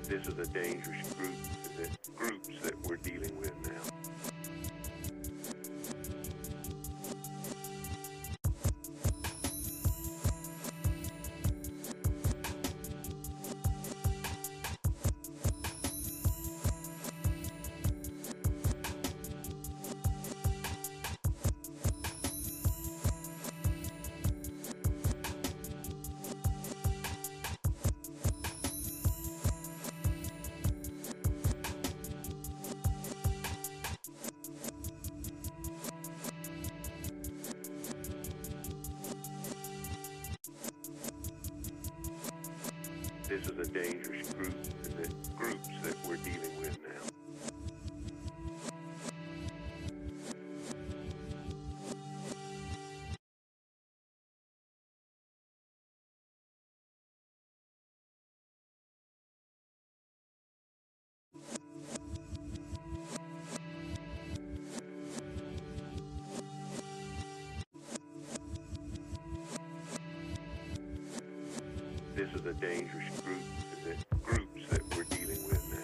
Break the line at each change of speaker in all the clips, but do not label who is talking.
This is a dangerous groups that we're dealing with now. This is a dangerous groups that we're dealing with now. This is a dangerous groups that we're dealing with now.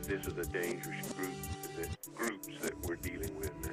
This is a dangerous groups that we're dealing with now.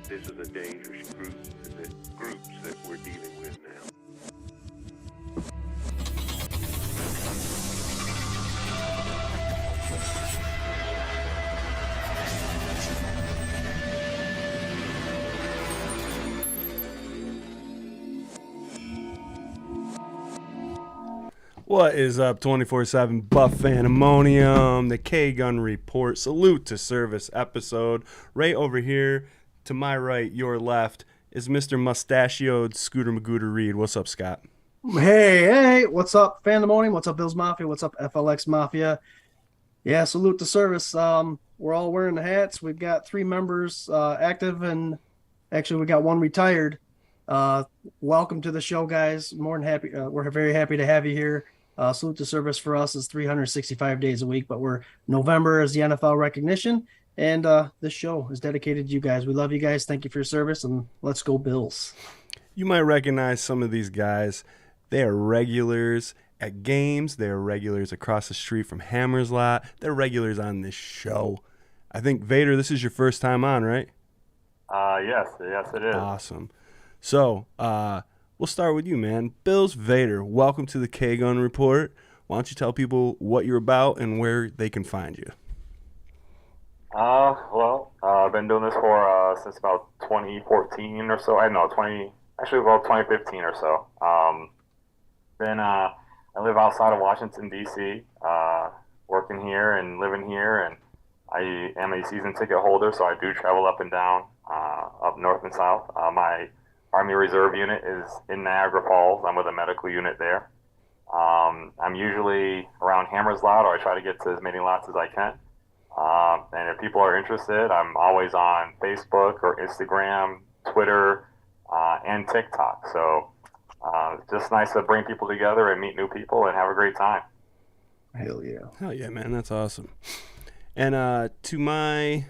This is a dangerous groups that we're dealing with now.
What is up, 24/7 Buff Pandemonium, the K-Gun Report, salute to service episode. Right over here, to my right, your left, is Mr. Mustachioed Scooter Magooter Reed. What's up, Scott?
Hey, what's up, Pandemonium? What's up, Bills Mafia? What's up, FLX Mafia? Yeah, salute to service. We're all wearing the hats. We've got 3 members active, and actually we got 1 retired. Welcome to the show, guys. More than happy. We're very happy to have you here. Salute to service for us is 365 days a week, but November is the NFL recognition, and this show is dedicated to you guys. We love you guys. Thank you for your service, and let's go Bills.
You might recognize some of these guys. They are regulars at games. They are regulars across the street from Hammer's Lot. They're regulars on this show. I think, Vader, this is your first time on, right?
Yes, it is.
Awesome. So, we'll start with you, man. Bills Vader, welcome to the K-Gun Report. Why don't you tell people what you're about and where they can find you?
I've been doing this for since about 2014 or so. About 2015 or so. I live outside of Washington D.C. Working here and living here, and I am a season ticket holder, so I do travel up and down, up north and south. My Army Reserve unit is in Niagara Falls. I'm with a medical unit there. I'm usually around Hammers Lot, or I try to get to as many lots as I can. And if people are interested, I'm always on Facebook or Instagram, Twitter, and TikTok. So it's just nice to bring people together and meet new people and have a great time.
Hell yeah.
Hell yeah, man. That's awesome. And to my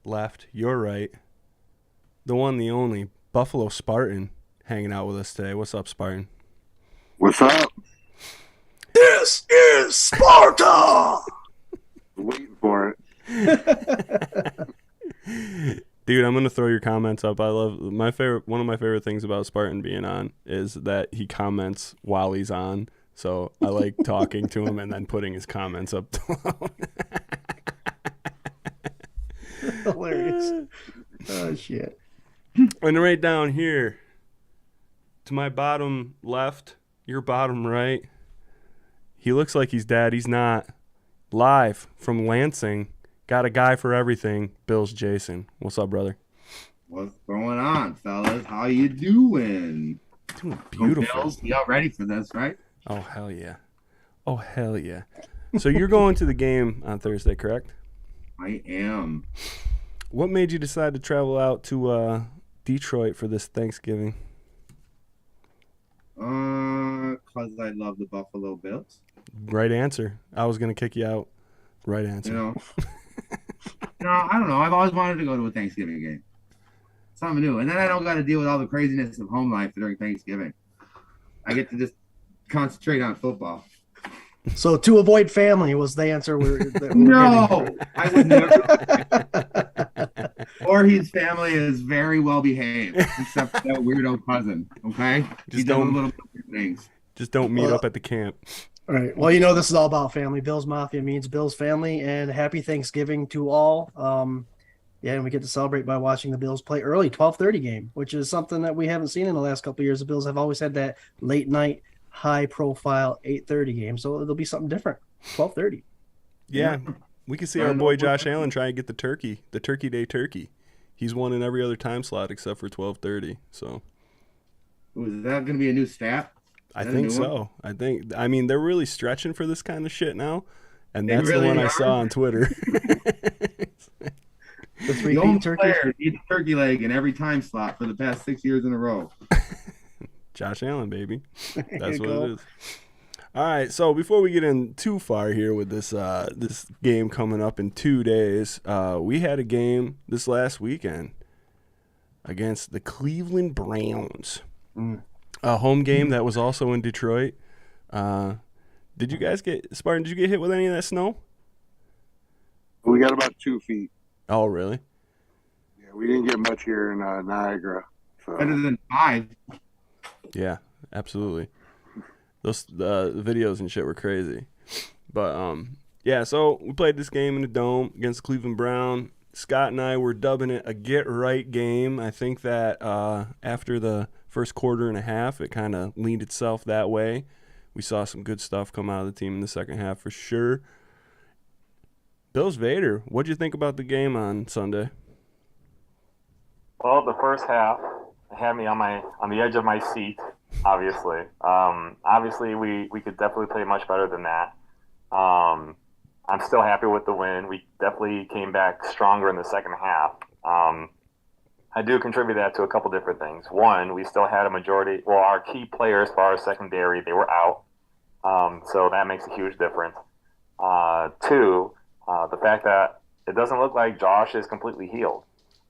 left, your right, the one, the only, Buffalo Spartan hanging out with us today. What's up, Spartan?
What's up?
This is Sparta!
Waiting for it.
Dude, I'm gonna throw your comments up. I love one of my favorite things about Spartan being on is that he comments while he's on. So I like talking to him and then putting his comments up.
Hilarious. Oh, shit.
And right down here, to my bottom left, your bottom right, he looks like he's dead. He's not. Live from Lansing, got a guy for everything, Bills Jason. What's up, brother?
What's going on, fellas? How you doing?
Doing beautiful.
Bills, y'all ready for this, right?
Oh, hell yeah. Oh, hell yeah. So you're going to the game on Thursday, correct?
I am.
What made you decide to travel out to Detroit for this Thanksgiving?
'Cause I love the Buffalo Bills.
Right answer. I was going to kick you out. Right answer.
You know, I don't know. I've always wanted to go to a Thanksgiving game. Something new. And then I don't got to deal with all the craziness of home life during Thanksgiving. I get to just concentrate on football.
So to avoid family was the answer.
No, I would never. Voorhees family is very well behaved, except for that weirdo cousin. Okay,
Just don't-
little things.
Just don't meet up at the camp.
All right. Well, you know this is all about family. Bills Mafia means Bills family, and happy Thanksgiving to all. Yeah, and we get to celebrate by watching the Bills play early, 12:30 game, which is something that we haven't seen in the last couple of years. The Bills have always had that late night, high profile 8:30 game, so it'll be something different. 12:30.
Yeah. We can see our boy Josh Allen try and get the turkey day turkey. He's won in every other time slot except for 12:30. So
Is that going to be a new stat?
I
Is that a
think
new
so.
one?
I mean, they're really stretching for this kind of shit now, and
They
that's
really
the one I
are.
saw on Twitter.
The
The
3
only
beat turkey.
player needs a turkey leg in every time slot for the past 6 years in a row.
Josh Allen, baby.
There
That's
you
what
go.
it is. All right, so before we get in too far here with this this game coming up in 2 days, we had a game this last weekend against the Cleveland Browns. A home game that was also in Detroit. Did you guys Spartan, did you get hit with any of that snow?
We got about 2 feet.
Oh, really?
Yeah, we didn't get much here in Niagara. So.
Better than 5.
Yeah, absolutely. Those videos and shit were crazy. But, yeah, so we played this game in the Dome against Cleveland Brown. Scott and I were dubbing it a get-right game. I think that after the first quarter and a half, it kind of leaned itself that way. We saw some good stuff come out of the team in the second half for sure. Bills Vader, what'd you think about the game on Sunday?
Well, the first half had me on the edge of my seat. Obviously, we could definitely play much better than that. I'm still happy with the win. We definitely came back stronger in the second half. I do contribute that to a couple different things. One, we still had our key players as far as secondary, they were out. So that makes a huge difference. Two, the fact that it doesn't look like Josh is completely healed.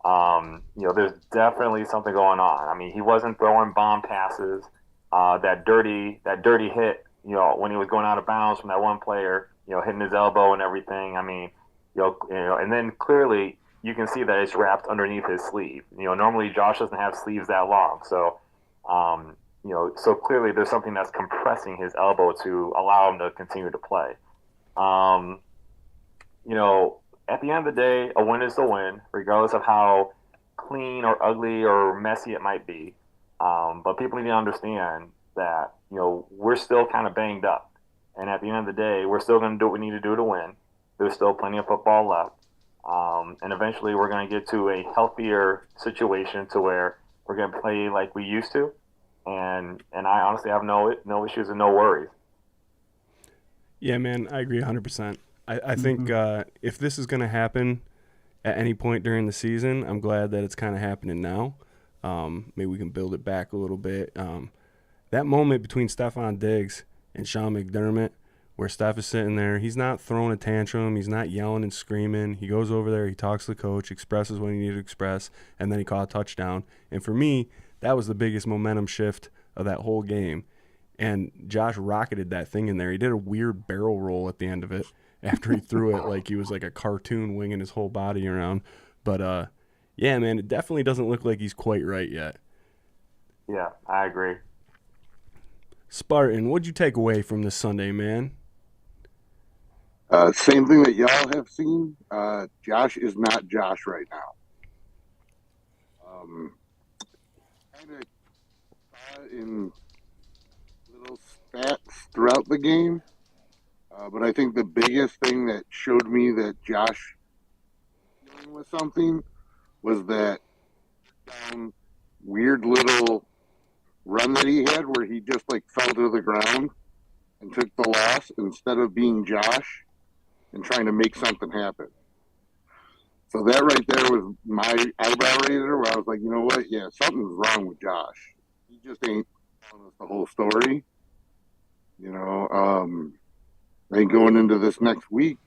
There's definitely something going on. I mean, he wasn't throwing bomb passes. That dirty hit, when he was going out of bounds from that one player, hitting his elbow and everything. I mean, and then clearly you can see that it's wrapped underneath his sleeve. Normally Josh doesn't have sleeves that long. So, so clearly there's something that's compressing his elbow to allow him to continue to play. At the end of the day, a win is a win, regardless of how clean or ugly or messy it might be. But people need to understand that we're still kind of banged up. And at the end of the day, we're still going to do what we need to do to win. There's still plenty of football left. And eventually we're going to get to a healthier situation to where we're going to play like we used to. And I honestly have no issues and no worries.
Yeah, man, I agree 100%. I think if this is going to happen at any point during the season, I'm glad that it's kind of happening now. Maybe we can build it back a little bit. That moment between Stephon Diggs and Sean McDermott, where Steph is sitting there, he's not throwing a tantrum, he's not yelling and screaming. He goes over there, he talks to the coach, expresses what he needed to express, and then he caught a touchdown. And for me, that was the biggest momentum shift of that whole game. And Josh rocketed that thing in there. He did a weird barrel roll at the end of it after he threw it like he was like a cartoon winging his whole body around. But, yeah, man, it definitely doesn't look like he's quite right yet.
Yeah, I agree.
Spartan, what'd you take away from this Sunday, man?
Same thing that y'all have seen. Josh is not Josh right now. Kind of in little spats throughout the game. But I think the biggest thing that showed me that Josh dealing with something was that weird little run that he had where he just like fell to the ground and took the loss instead of being Josh and trying to make something happen. So that right there was my eyebrow raiser where I was like, you know what? Yeah, something's wrong with Josh. He just ain't telling us the whole story. And going into this next week,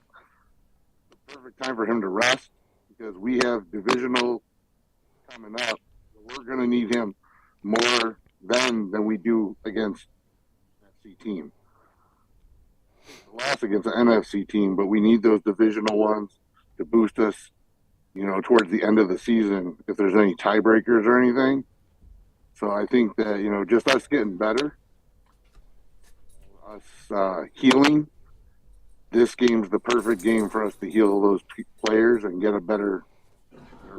the perfect time for him to rest because we have divisional coming up. We're going to need him more than we do against the NFC team. The loss against the NFC team, but we need those divisional ones to boost us, towards the end of the season if there's any tiebreakers or anything. So I think that, just us getting better, us healing, this game's the perfect game for us to heal those players and get a better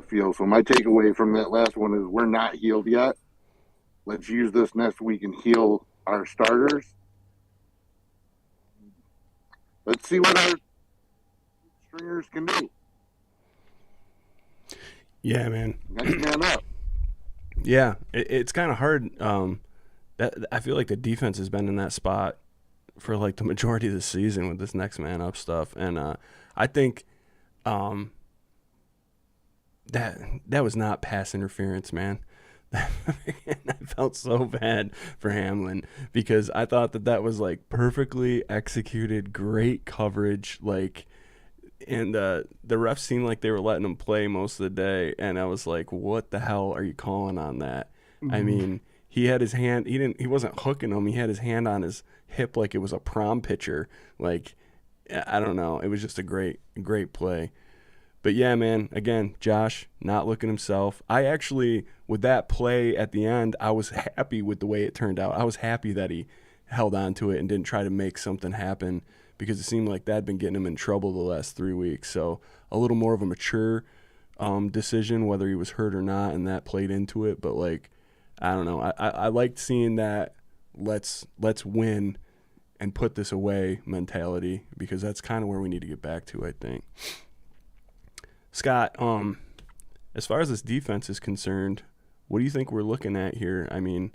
feel. So my takeaway from that last one is we're not healed yet. Let's use this next week and heal our starters. Let's see what our stringers can do.
Yeah, man.
Next man up.
Yeah, it's kind of hard. I feel like the defense has been in that spot for like the majority of the season with this next man up stuff, and I think that was not pass interference, man. I felt so bad for Hamlin because I thought that was like perfectly executed, great coverage, like. And the refs seemed like they were letting him play most of the day, and I was like, "What the hell are you calling on that?" Mm-hmm. I mean, he had his hand. He wasn't hooking him. He had his hand on his hip like it was a prom pitcher. Like, I don't know. It was just a great play. But yeah, man. Again, Josh not looking himself. I actually, with that play at the end, I was happy with the way it turned out. I was happy that he held on to it and didn't try to make something happen, because it seemed like that had been getting him in trouble the last 3 weeks. So a little more of a mature decision, whether he was hurt or not, and that played into it. But, like, I don't know. I liked seeing that let's win and put this away mentality, because that's kind of where we need to get back to, I think. Scott, as far as this defense is concerned, what do you think we're looking at here? I mean,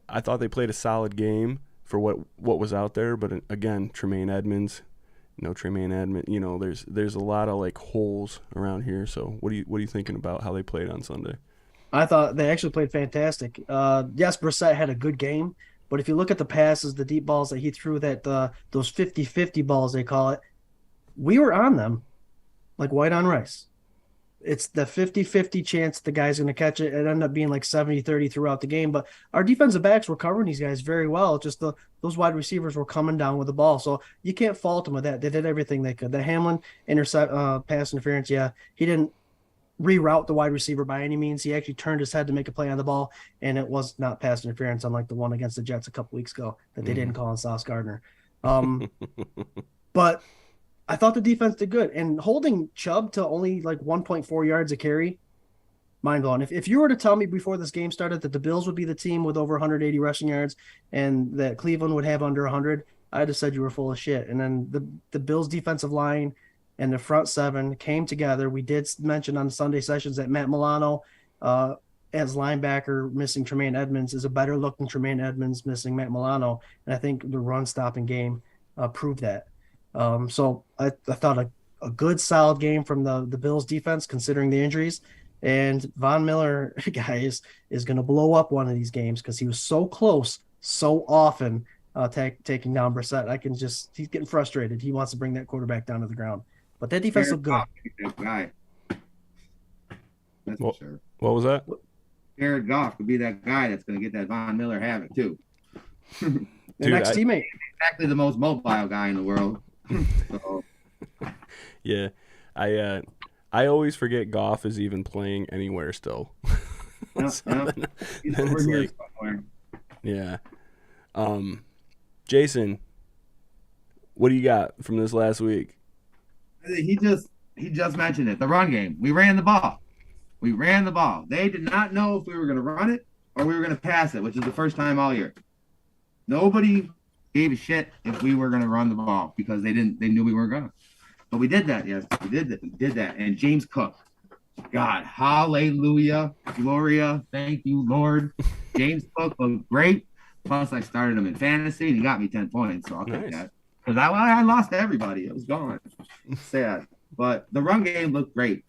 I thought they played a solid game for what was out there, but again, Tremaine Edmonds, there's a lot of like holes around here. So what are you thinking about how they played on Sunday?
I thought they actually played fantastic. Yes, Brissett had a good game, but if you look at the passes, the deep balls that he threw, those 50-50 balls they call it, we were on them like white on rice. It's the 50-50 chance the guy's going to catch it. It ended up being like 70-30 throughout the game. But our defensive backs were covering these guys very well. Just those wide receivers were coming down with the ball. So you can't fault them with that. They did everything they could. The Hamlin pass interference, yeah, he didn't reroute the wide receiver by any means. He actually turned his head to make a play on the ball, and it was not pass interference, unlike the one against the Jets a couple weeks ago that they didn't call on Sauce Gardner. But I thought the defense did good. And holding Chubb to only like 1.4 yards a carry, mind blowing. If you were to tell me before this game started that the Bills would be the team with over 180 rushing yards and that Cleveland would have under 100, I'd have said you were full of shit. And then the Bills defensive line and the front seven came together. We did mention on Sunday sessions that Matt Milano, as linebacker, missing Tremaine Edmonds, is a better look than Tremaine Edmonds missing Matt Milano. And I think the run stopping game proved that. So I thought a good solid game from the Bills defense considering the injuries. And Von Miller, guys, is going to blow up one of these games because he was so close so often taking down Brissett. He's getting frustrated. He wants to bring that quarterback down to the ground. But that defense looked good.
That guy. That's
for
sure.
What was that?
Jared Goff could be that guy that's going to get that Von Miller havoc, too.
The next teammate.
Exactly the most mobile guy in the world. So.
Yeah. I always forget Goff is even playing anywhere still.
He's over here somewhere.
Yeah. Jason, what do you got from this last week?
He just mentioned it. The run game. We ran the ball. They did not know if we were going to run it or we were going to pass it, which is the first time all year. Nobody gave a shit if we were going to run the ball because they knew we weren't going to. But we did that, yes. We did that. And James Cook. God, hallelujah, Gloria, thank you, Lord. James Cook looked great. Plus, I started him in fantasy, and he got me 10 points, so I'll take that. Because I lost to everybody. It was gone. Sad. But the run game looked great.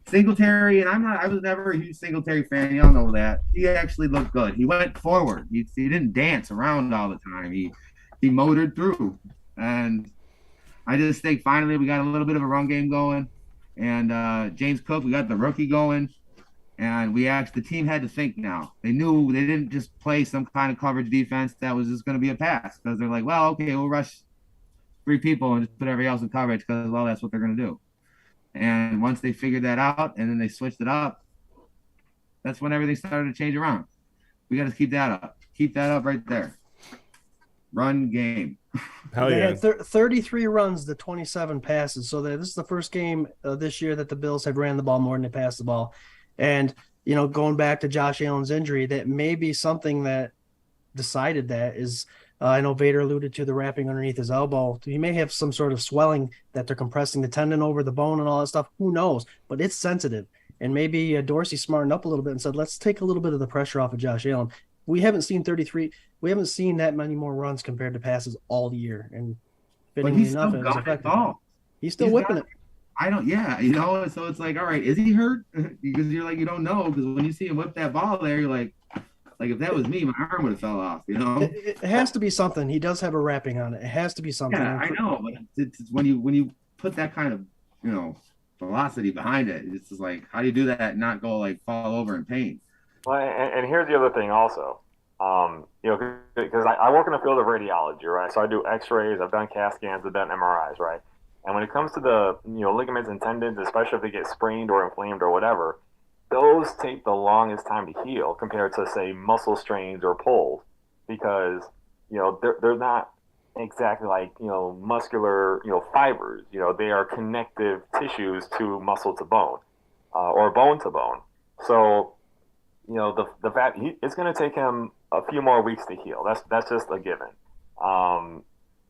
Singletary, and I was never a huge Singletary fan. Y'all know that. He actually looked good. He went forward. He didn't dance around all the time. He motored through. And I just think finally we got a little bit of a run game going. And James Cook, we got the rookie going. And the team had to think now. They knew they didn't just play some kind of coverage defense that was just going to be a pass. Because they're like, well, okay, we'll rush 3 people and just put everybody else in coverage because, well, that's what they're going to do. And once they figured that out and then they switched it up, that's when everything started to change around. We got to keep that up. Keep that up right there. Run game.
Hell
They
yeah.
had 33 runs to 27 passes. So this is the first game this year that the Bills have ran the ball more than they passed the ball. And, going back to Josh Allen's injury, that may be something that decided that is, I know Vader alluded to the wrapping underneath his elbow. He may have some sort of swelling that they're compressing the tendon over the bone and all that stuff. Who knows? But it's sensitive. And maybe Dorsey smartened up a little bit and said, let's take a little bit of the pressure off of Josh Allen. We haven't seen that many more runs compared to passes all year. And
he's still got the ball.
He's still whipping it.
So it's like, all right, is he hurt? Because you're like, you don't know. Because when you see him whip that ball there, you're like if that was me, my arm would have fell off,
It has to be something. He does have a wrapping on it. It has to be something.
Yeah, I know. But it's when you put that kind of, velocity behind it, it's just like, how do you do that and not go fall over in pain?
Well, and here's the other thing also. Because I work in the field of radiology, right? So I do X-rays, I've done CAT scans, I've done MRIs, right? And when it comes to the ligaments and tendons, especially if they get sprained or inflamed or whatever, those take the longest time to heal compared to, say, muscle strains or pulls, because they're not exactly like muscular fibers. They are connective tissues to muscle to bone, or bone to bone. So the fact it's going to take him a few more weeks to heal. That's just a given.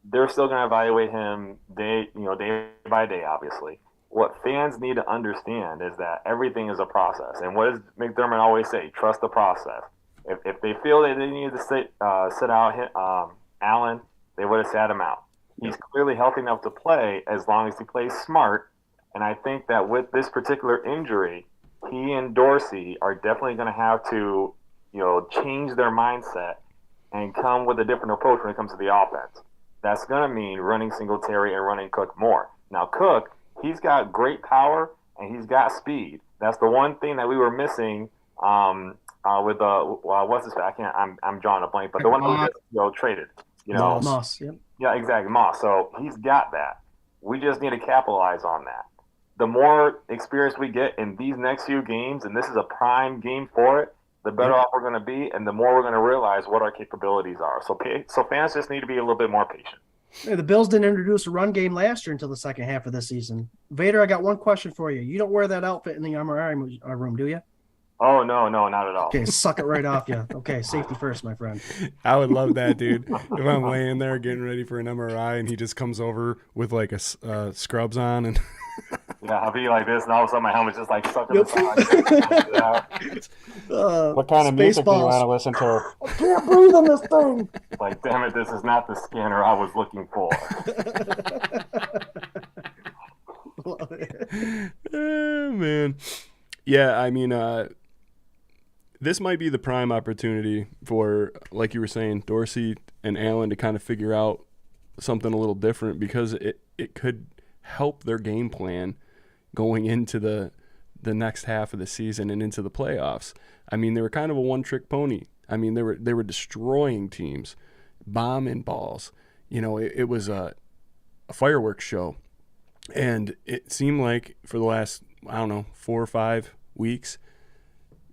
They're still going to evaluate him day by day, obviously. What fans need to understand is that everything is a process. And what does McDermott always say? Trust the process. If they feel that they needed to sit out Allen, they would have sat him out. He's clearly healthy enough to play as long as he plays smart. And I think that with this particular injury, he and Dorsey are definitely going to have to, change their mindset and come with a different approach when it comes to the offense. That's going to mean running Singletary and running Cook more. Now, Cook, he's got great power and he's got speed. That's the one thing that we were missing with what's his name? I'm drawing a blank, but the one that we just traded.
Moss. Yep.
Yeah, exactly, Moss. So he's got that. We just need to capitalize on that. The more experience we get in these next few games, and this is a prime game for it, the better off we're going to be, and the more we're going to realize what our capabilities are. So fans just need to be a little bit more patient.
Hey, the Bills didn't introduce a run game last year until the second half of the season. Vader, I got one question for you. You don't wear that outfit in the MRI room, do you?
Oh, no, not at all.
Okay, suck it right off you. Okay, safety first, my friend.
I would love that, dude. If I'm laying there getting ready for an MRI and he just comes over with like a scrubs on and
Yeah, I'll be like this, and all of a sudden my helmet's just like sucking the sound.
what kind of music do you want to
Spaceballs.
listen to?
I can't breathe on this thing.
Like, damn it, this is not the scanner I was looking for.
Oh, man. Yeah, I mean, this might be the prime opportunity for, like you were saying, Dorsey and Allen to kind of figure out something a little different, because it could help their game plan going into the next half of the season and into the playoffs. I mean, they were kind of a one-trick pony. I mean, they were destroying teams, bombing balls. You know, it was a fireworks show. And it seemed like for the last, 4 or 5 weeks,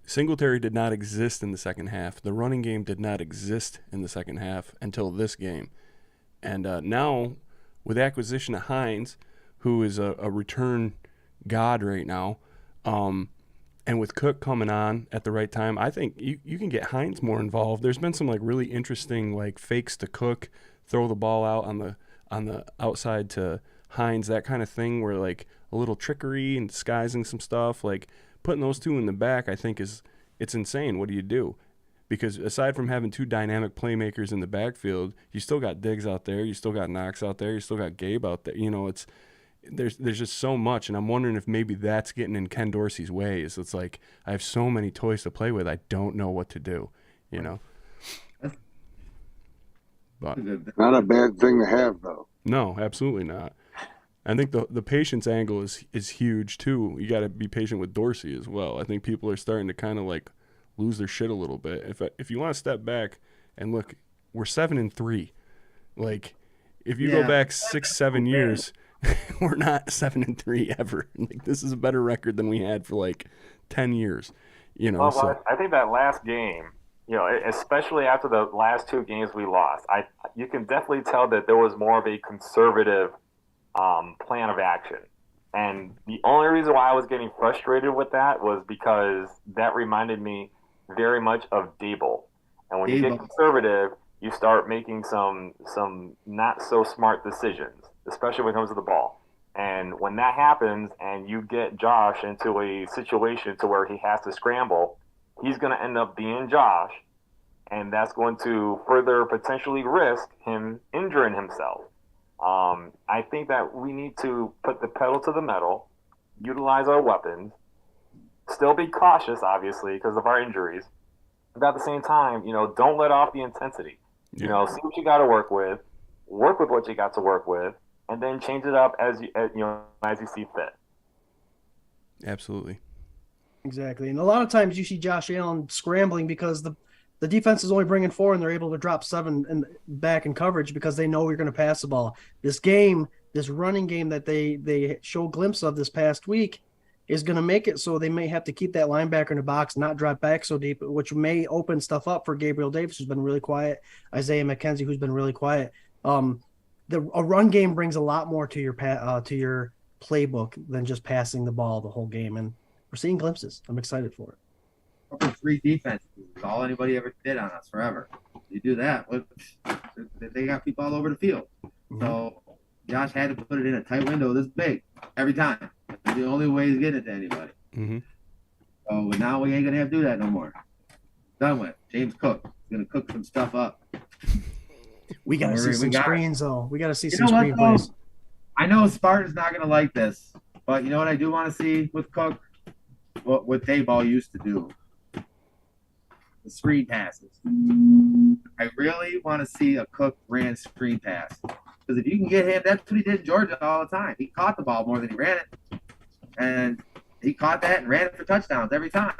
Singletary did not exist in the second half. The running game did not exist in the second half until this game. And now, with acquisition of Hines, who is a return god right now, and with Cook coming on at the right time, I think you can get Hines more involved. There's been some like really interesting like fakes to Cook, throw the ball out on the outside to Hines, that kind of thing, where like a little trickery and disguising some stuff, like putting those two in the back, I think it's insane. What do you do? Because aside from having two dynamic playmakers in the backfield, you still got Diggs out there, you still got Knox out there, you still got Gabe out there. You know, there's just so much, and I'm wondering if maybe that's getting in Ken Dorsey's ways. It's like, I have so many toys to play with, I don't know what to do, you know. But
Not a bad thing to have, though.
no, absolutely not. I think the patience angle is huge too. You got to be patient with Dorsey as well. I think people are starting to kind of like lose their shit a little bit. If you want to step back and look, we're 7-3. Like, if you go back 6-7 years, we're not 7-3 ever. Like, this is a better record than we had for like 10 years. You know,
Well, I think that last game, you know, especially after the last 2 games we lost, you can definitely tell that there was more of a conservative plan of action. And the only reason why I was getting frustrated with that was because that reminded me very much of Dable. And when you get conservative, you start making some not so smart decisions, especially when it comes to the ball. And when that happens and you get Josh into a situation to where he has to scramble, he's going to end up being Josh, and that's going to further potentially risk him injuring himself. I think that we need to put the pedal to the metal, utilize our weapons, still be cautious, obviously, because of our injuries. But at the same time, you know, don't let off the intensity.
Yeah.
You know, see what you got to work with what you got to work with, and then change it up as you see fit.
absolutely.
Exactly. And a lot of times you see Josh Allen scrambling because the defense is only bringing 4 and they're able to drop 7 and back in coverage because they know you're going to pass the ball. This running game that they show a glimpse of this past week is going to make it so they may have to keep that linebacker in the box, not drop back so deep, which may open stuff up for Gabriel Davis, who's been really quiet, Isaiah McKenzie, who's been really quiet. A run game brings a lot more to your playbook than just passing the ball the whole game, and we're seeing glimpses. I'm excited for it.
3 defenses is all anybody ever did on us forever. You do that, they got people all over the field.
Mm-hmm.
So Josh had to put it in a tight window this big every time. That's the only way he's getting it to anybody.
Mm-hmm.
So now we ain't gonna have to do that no more. Done with. James Cook is gonna cook some stuff up.
We got to see some screens, though. We got to see some screen
plays.
plays.
I know Spartan's not gonna like this, but you know what I do want to see with Cook? What Dayball used to do. The screen passes. I really want to see a Cook ran screen pass. Because if you can get him, that's what he did in Georgia all the time. He caught the ball more than he ran it. And he caught that and ran it for touchdowns every time.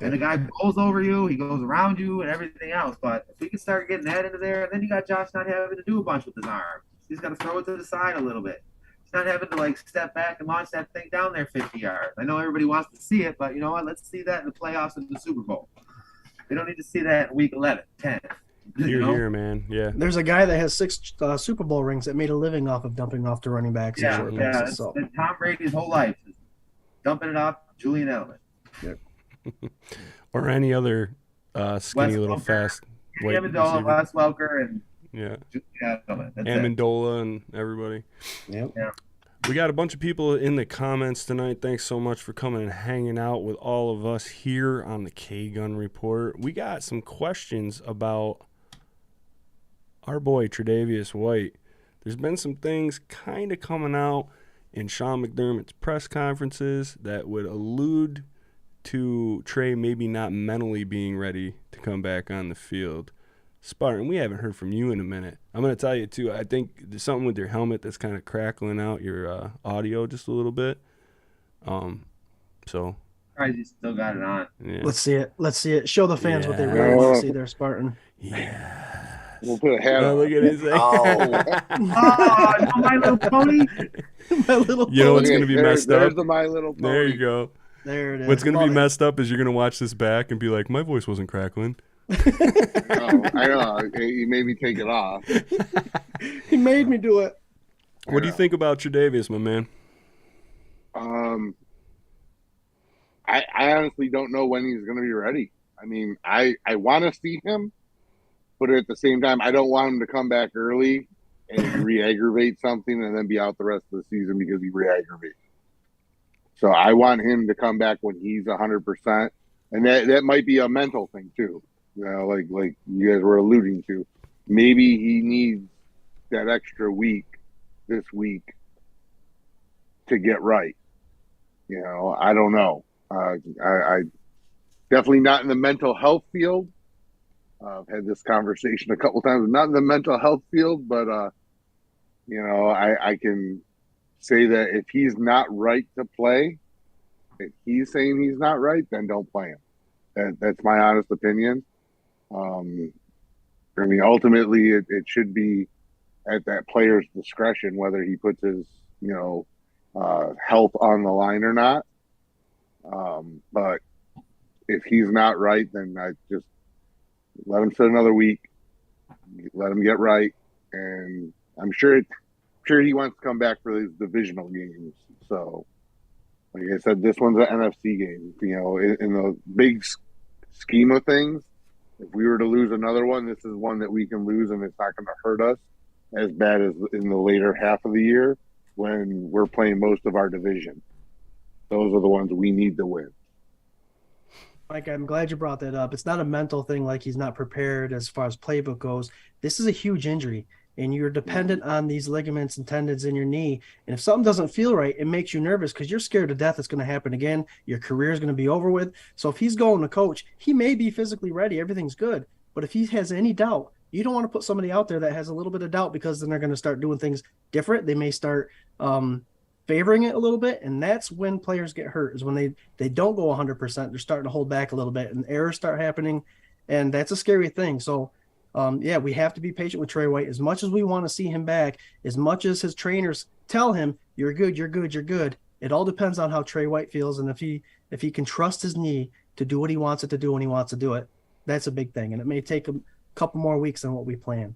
And the guy goes over you, he goes around you, and everything else. But if we can start getting that into there, then you got Josh not having to do a bunch with his arm. He's got to throw it to the side a little bit. He's not having to, like, step back and launch that thing down there 50 yards. I know everybody wants to see it, but you know what? Let's see that in the playoffs and the Super Bowl. We don't need to see that in week 11, 10.
Here, man. Yeah.
There's a guy that has 6 Super Bowl rings that made a living off of dumping off to running backs.
Yeah,
and short
yeah.
passes, so.
Tom Brady's whole life is dumping it off Julian Edelman.
Yep.
Or any other skinny
Wes
little
Welker.
fast white
Amendola,
receiver.
Wes Welker, and
Yeah,
that's it.
Amendola and everybody.
Yep.
Yeah.
We got a bunch of people in the comments tonight. Thanks so much for coming and hanging out with all of us here on the K-Gun Report. We got some questions about our boy Tre'Davious White. There's been some things kind of coming out in Sean McDermott's press conferences that would allude to Trey maybe not mentally being ready to come back on the field. Spartan, we haven't heard from you in a minute. I'm going to tell you, too, I think there's something with your helmet that's kind of crackling out your audio just a little bit. So,
Surprised you still got it on.
yeah.
Let's see it. Let's see it. Show the fans what they
Yeah.
really want to see there, Spartan.
Yeah.
We'll put a hat
Oh,
on.
look at his
Oh, no, My Little Pony.
My little
You know what's
Okay,
going to be
there-
messed
there's
up?
the My Little Pony.
There you go.
There it is.
What's going to
Love
be
it.
messed up is you're going to watch this back and be like, my voice wasn't crackling.
Oh, I know. You made me take it off.
He made me do it.
What do you think about Tre'Davious, my man?
I honestly don't know when he's going to be ready. I mean, I want to see him, but at the same time, I don't want him to come back early and re-aggravate something and then be out the rest of the season because he re-aggravates. So I want him to come back when he's 100%, and that might be a mental thing too. You know, like you guys were alluding to. Maybe he needs that extra week this week to get right. You know, I don't know. I definitely not in the mental health field. I've had this conversation a couple times. Not in the mental health field, but you know, I can say that if he's not right to play, if he's saying he's not right, then don't play him. That's my honest opinion. I mean, ultimately, it should be at that player's discretion whether he puts his, you know, health on the line or not. But if he's not right, then I just let him sit another week, let him get right, and I'm sure he wants to come back for these divisional games. So, like I said, this one's an NFC game. You know, in the big scheme of things, if we were to lose another one, this is one that we can lose, and it's not going to hurt us as bad as in the later half of the year when we're playing most of our division. Those are the ones we need to win.
Mike, I'm glad you brought that up. It's not a mental thing like he's not prepared as far as playbook goes. This is a huge injury, and you're dependent on these ligaments and tendons in your knee. And if something doesn't feel right, it makes you nervous because you're scared to death it's going to happen again. Your career is going to be over with. So if he's going to coach, he may be physically ready. Everything's good. But if he has any doubt, you don't want to put somebody out there that has a little bit of doubt because then they're going to start doing things different. They may start favoring it a little bit, and that's when players get hurt, is when they don't go 100%. They're starting to hold back a little bit, and errors start happening, and that's a scary thing. So, yeah, we have to be patient with Trey White. As much as we want to see him back, as much as his trainers tell him, you're good, you're good, you're good, it all depends on how Trey White feels, and if he can trust his knee to do what he wants it to do when he wants to do it. That's a big thing, and it may take a couple more weeks than what we plan.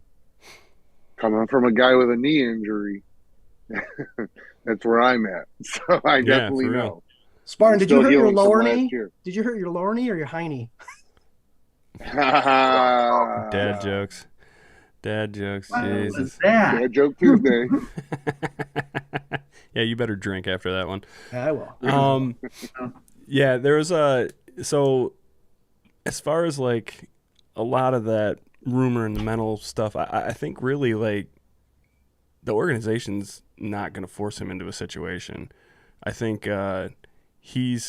Coming from a guy with a knee injury, that's where I'm at. So I definitely
for real.
know.
Spartan,
I'm
did you
still
hurt your
healing from
lower
last
knee?
year.
Did you hurt your lower knee or your high knee?
Dad jokes. Jesus.
Yeah.
Dad joke Tuesday.
Yeah, you better drink after that one.
I will.
Yeah, there was so as far as like a lot of that rumor and the mental stuff, I think really like the organization's not going to force him into a situation. I think he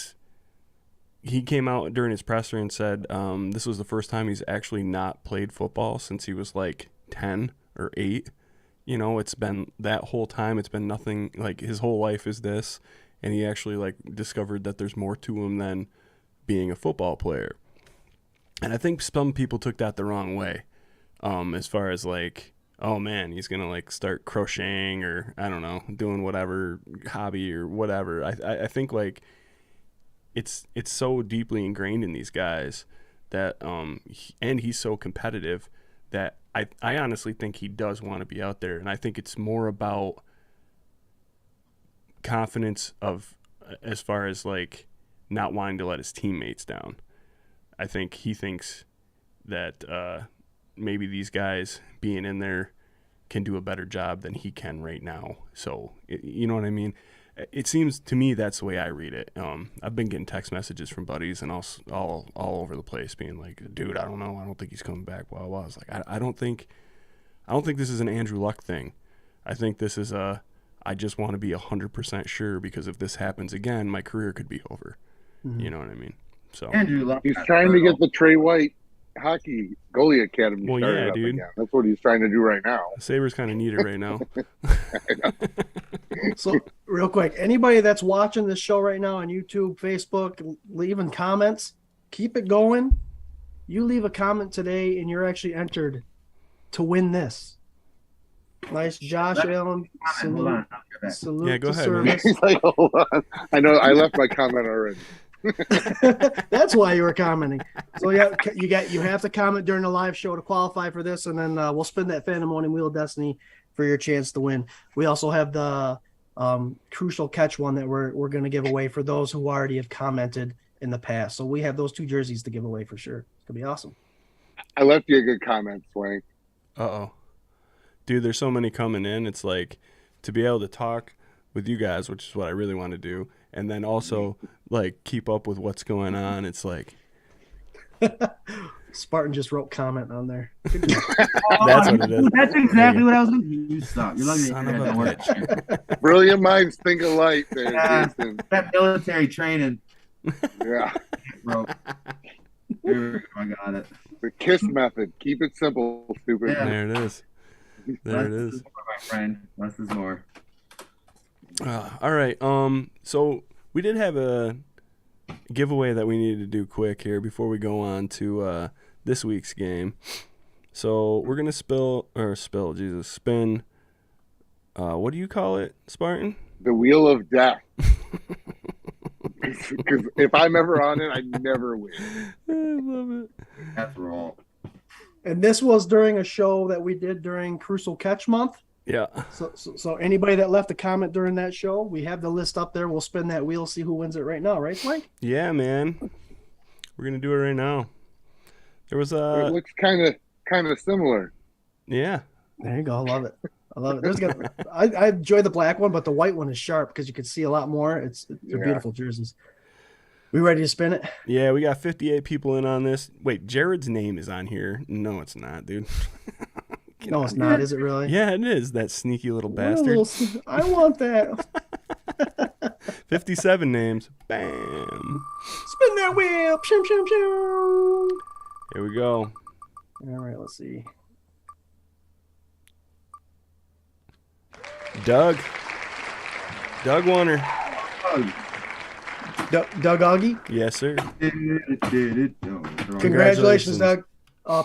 came out during his presser and said this was the first time he's actually not played football since he was like 10 or 8. You know, it's been that whole time, it's been nothing, like his whole life is this, and he actually like discovered that there's more to him than being a football player. And I think some people took that the wrong way, as far as like, oh man, he's gonna like start crocheting or I don't know, doing whatever hobby or whatever. I think like it's so deeply ingrained in these guys that and he's so competitive that I honestly think he does want to be out there, and I think it's more about confidence of as far as like not wanting to let his teammates down. I think he thinks that maybe these guys being in there can do a better job than he can right now. So, you know what I mean? It seems to me that's the way I read it. I've been getting text messages from buddies and all over the place being like, dude, I don't know. I don't think he's coming back. Blah, blah, blah. I was like, I don't think this is an Andrew Luck thing. I think this is I just want to be 100% sure, because if this happens again, my career could be over.
Mhm.
You know what I mean? So
Andrew Luck.
He's trying to get the Trey White hockey goalie academy
Well,
started
yeah,
up
dude.
again. That's what he's trying to do right now.
the Sabres kind of need it right now.
So, real quick, anybody that's watching this show right now on YouTube, Facebook, leaving comments, keep it going. You leave a comment today, and you're actually entered to win this. Nice, Josh Allen.
Hold on.
Salute
Yeah, go
to
ahead, man.
service.
He's like, hold on. I know I left my comment already.
That's why you were commenting. So yeah, you have to comment during the live show to qualify for this, and then we'll spin that Pandemonium Wheel of Destiny for your chance to win. We also have the crucial catch one that we're going to give away for those who already have commented in the past. So we have those 2 jerseys to give away for sure. It's gonna be awesome.
I left you a good comment, Swank.
Uh-oh. Dude, there's so many coming in. It's like to be able to talk with you guys, which is what I really want to do, and then also like keep up with what's going on. It's like
Spartan just wrote comment on there.
that's what it is.
That's exactly what I was going to do. You suck. You're lucky
Son of
that
a
don't work.
bitch.
Brilliant minds think alike there,
Yeah.
Jason.
That military training,
Yeah.
bro. I got it.
The KISS method. Keep it simple, stupid.
Yeah.
There it is. There it is.
More, my friend. Less is more.
All right. So we did have a giveaway that we needed to do quick here before we go on to this week's game. So we're gonna spin. What do you call it, Spartan?
The wheel of death. Because if I'm ever on it, I never win.
I love it.
That's roll.
And this was during a show that we did during Crucial Catch Month.
Yeah.
So anybody that left a comment during that show, we have the list up there. We'll spin that wheel, see who wins it right now, right, Swank?
Yeah, man. We're gonna do it right now. There was
It
a
looks kind of similar.
yeah.
There you go. I love it. I love it. I enjoy the black one, but the white one is sharp because you can see a lot more. They're
Yeah.
beautiful jerseys. We ready to spin it?
Yeah, we got 58 people in on this. Wait, Jared's name is on here. No, it's not, dude.
No, it's not. Is it really?
Yeah, it is. That sneaky little
What a
bastard.
little- I want that.
57 names. Bam.
Spin that wheel. Shim, shim, shim.
Here we go.
All right, let's see.
Doug Warner.
Doug Augie.
Yes, sir.
Congratulations, Doug.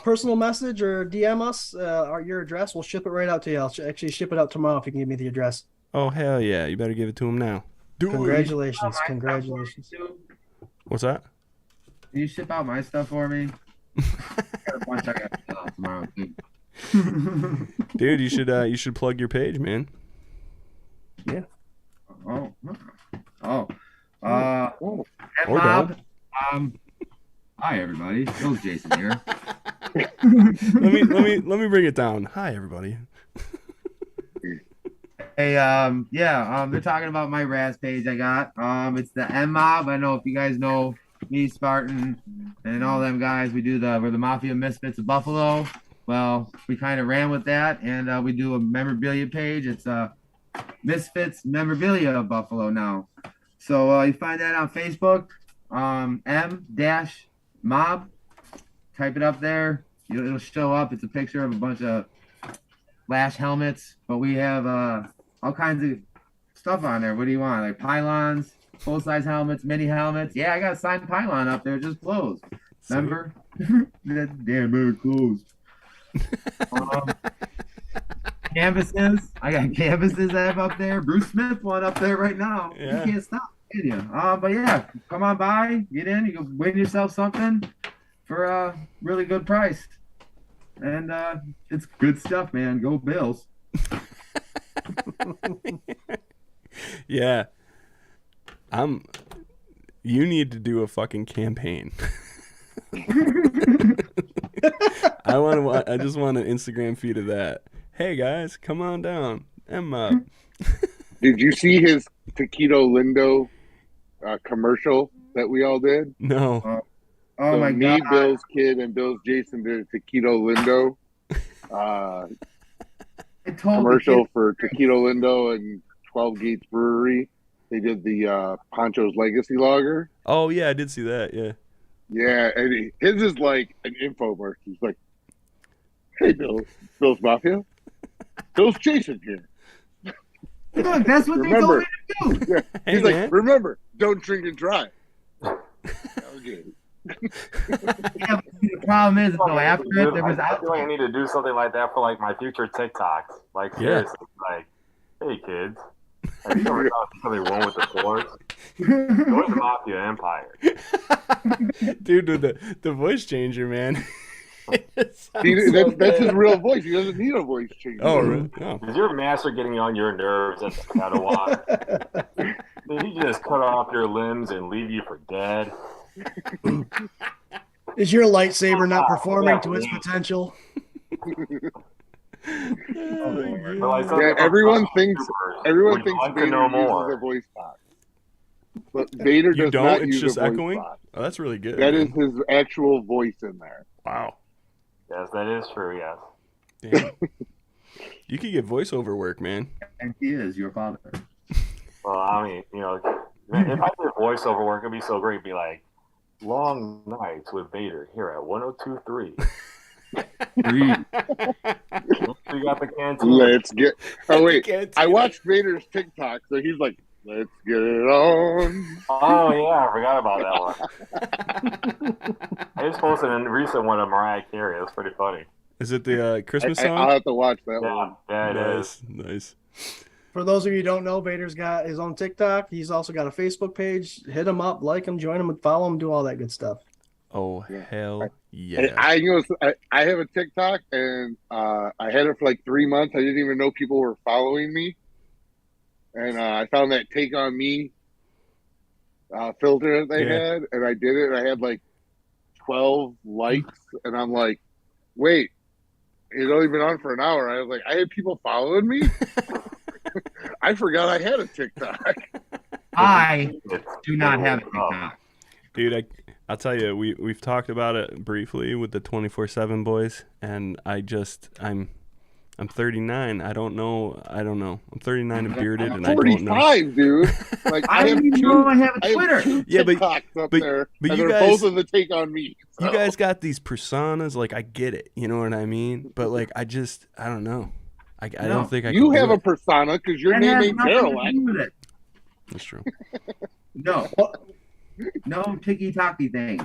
Personal message or DM us your address. We'll ship it right out to you. I'll actually ship it out tomorrow if you can give me the address.
Oh, hell yeah. You better give it to him now. Do it.
Congratulations. Congratulations.
What's that?
Can you ship out my stuff for me? Got a bunch I got to fill out tomorrow, too.
Dude, you should plug your page, man.
Yeah.
Or
Doug.
Hi everybody. It was Jason here.
let me bring it down. Hi, everybody.
Hey, they're talking about my Raz page I got. It's the M Mob. I know if you guys know me, Spartan, and all them guys, we're the Mafia Misfits of Buffalo. Well, we kind of ran with that, and we do a memorabilia page. It's Misfits Memorabilia of Buffalo now. So you find that on Facebook, M-Mob. Type it up there. It'll show up. It's a picture of a bunch of Lash helmets, but we have all kinds of stuff on there. What do you want? Like pylons, full-size helmets, mini helmets. Yeah, I got a signed pylon up there. Just closed. Remember? That damn bird closed. Canvases. I got canvases I have up there. Bruce Smith one up there right now.
Yeah.
You can't stop, can you? But yeah, come on by, get in. You can win yourself something for a really good price. And it's good stuff, man. Go Bills.
Yeah. You need to do a fucking campaign. I just want an Instagram feed of that. Hey guys, come on down. Emma.
Did you see his Taquito Lindo commercial that we all did?
No.
Oh
So
my
me,
god!
Bill's kid, and Bill's Jason did a Taquito Lindo
I told the
commercial
kid,
for Taquito Lindo and 12 Gates Brewery. They did the Poncho's Legacy Lager.
Oh yeah, I did see that. Yeah.
Yeah, and his is like an infomercial. He's like, "Hey, Bill's Mafia, Bill's Jason here."
look, that's what they told
Remember,
me to do.
yeah.
Hey,
He's like,
man.
"Remember, don't drink and drive." Okay.
Yeah, but the problem is, though, after it, there was
I feel like I
out.
need to do something like that for like my future TikToks. Like
Yeah.
seriously, like, hey kids, like, you never know if something wrong with the force. Join the Mafia Empire.
Dude, with the voice changer, man. It sounds
See,
so
that's his
good.
real voice. He doesn't need a voice change.
Oh, really? Oh.
Is your master getting on your nerves at the Padawan? Did he just cut off your limbs and leave you for dead?
Is your lightsaber not performing to its potential?
But like, so
Yeah, everyone thinks
Would you like to
Vader
know
uses
more?
a voice box, but Vader
You
does
don't?
not
It's
use
just
a voice
echoing?
box.
Oh, that's really good.
That is
man.
his actual voice in there.
Wow.
Yes, that is true. Yes.
Damn. You could get voiceover work, man.
And he is your father.
Well, I mean, if I did voiceover work, it'd be so great. It'd be like long nights with Vader here at 102.3. You got the canteen.
Let's get. Oh wait,
Can't
I
see
watched Vader's TikTok, so he's like, "Let's get it on."
Oh yeah, I forgot about that one. I just posted a recent one of Mariah Carey. It was pretty funny.
Is it the Christmas
I'll
song?
have to watch that
Yeah,
one.
yeah, it is.
Nice.
For those of you who don't know, Vader's got his own TikTok. He's also got a Facebook page. Hit him up, like him, join him, follow him, do all that good stuff.
Oh,
Yeah.
hell
And
yeah.
I have a TikTok, and I had it for like 3 months. I didn't even know people were following me, and I found that "Take on Me" filter that they
Yeah.
had, and I did it. And I had like 12 likes, and I'm like, "Wait, it's only been on for an hour." I was like, "I had people following me." I forgot I had a TikTok.
I do not have a TikTok.
Dude, I'll tell you, we've talked about it briefly with the 24/7 boys, and I'm 39. I don't know. I'm 39 and bearded, and I don't know.
45, dude. Like
I didn't even know I have a Twitter.
two
Yeah, but-
TikToks up
but-
there,
but
and
you
they're
guys-
both of the "Take on Me."
You
So,
guys got these personas, like I get it, you know what I mean? But like I don't know. I don't think I
you
can
have
do
a
it.
persona because your
That
name
has
ain't
nothing to
Parallax.
do with it.
That's true.
No. No ticky-tacky things.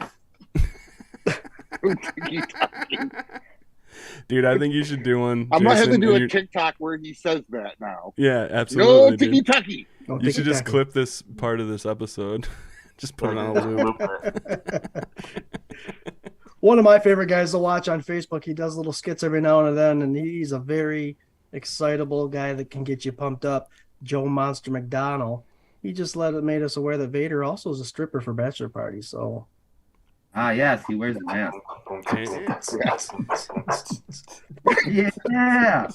Dude, I think you should do one.
I might have to
Jason,
do
and
a
you're-
TikTok where he says that now.
Yeah,
No
absolutely.
ticky
dude.
tacky.
Don't
You
take
should
it
just
back.
clip this part of this episode. Just put it on a loop.
One of my favorite guys to watch on Facebook. He does little skits every now and then, and he's a very excitable guy that can get you pumped up. Joe Monster McDonald. He just made us aware that Vader also is a stripper for bachelor parties. So
Ah, yes, he wears a mask. Yeah.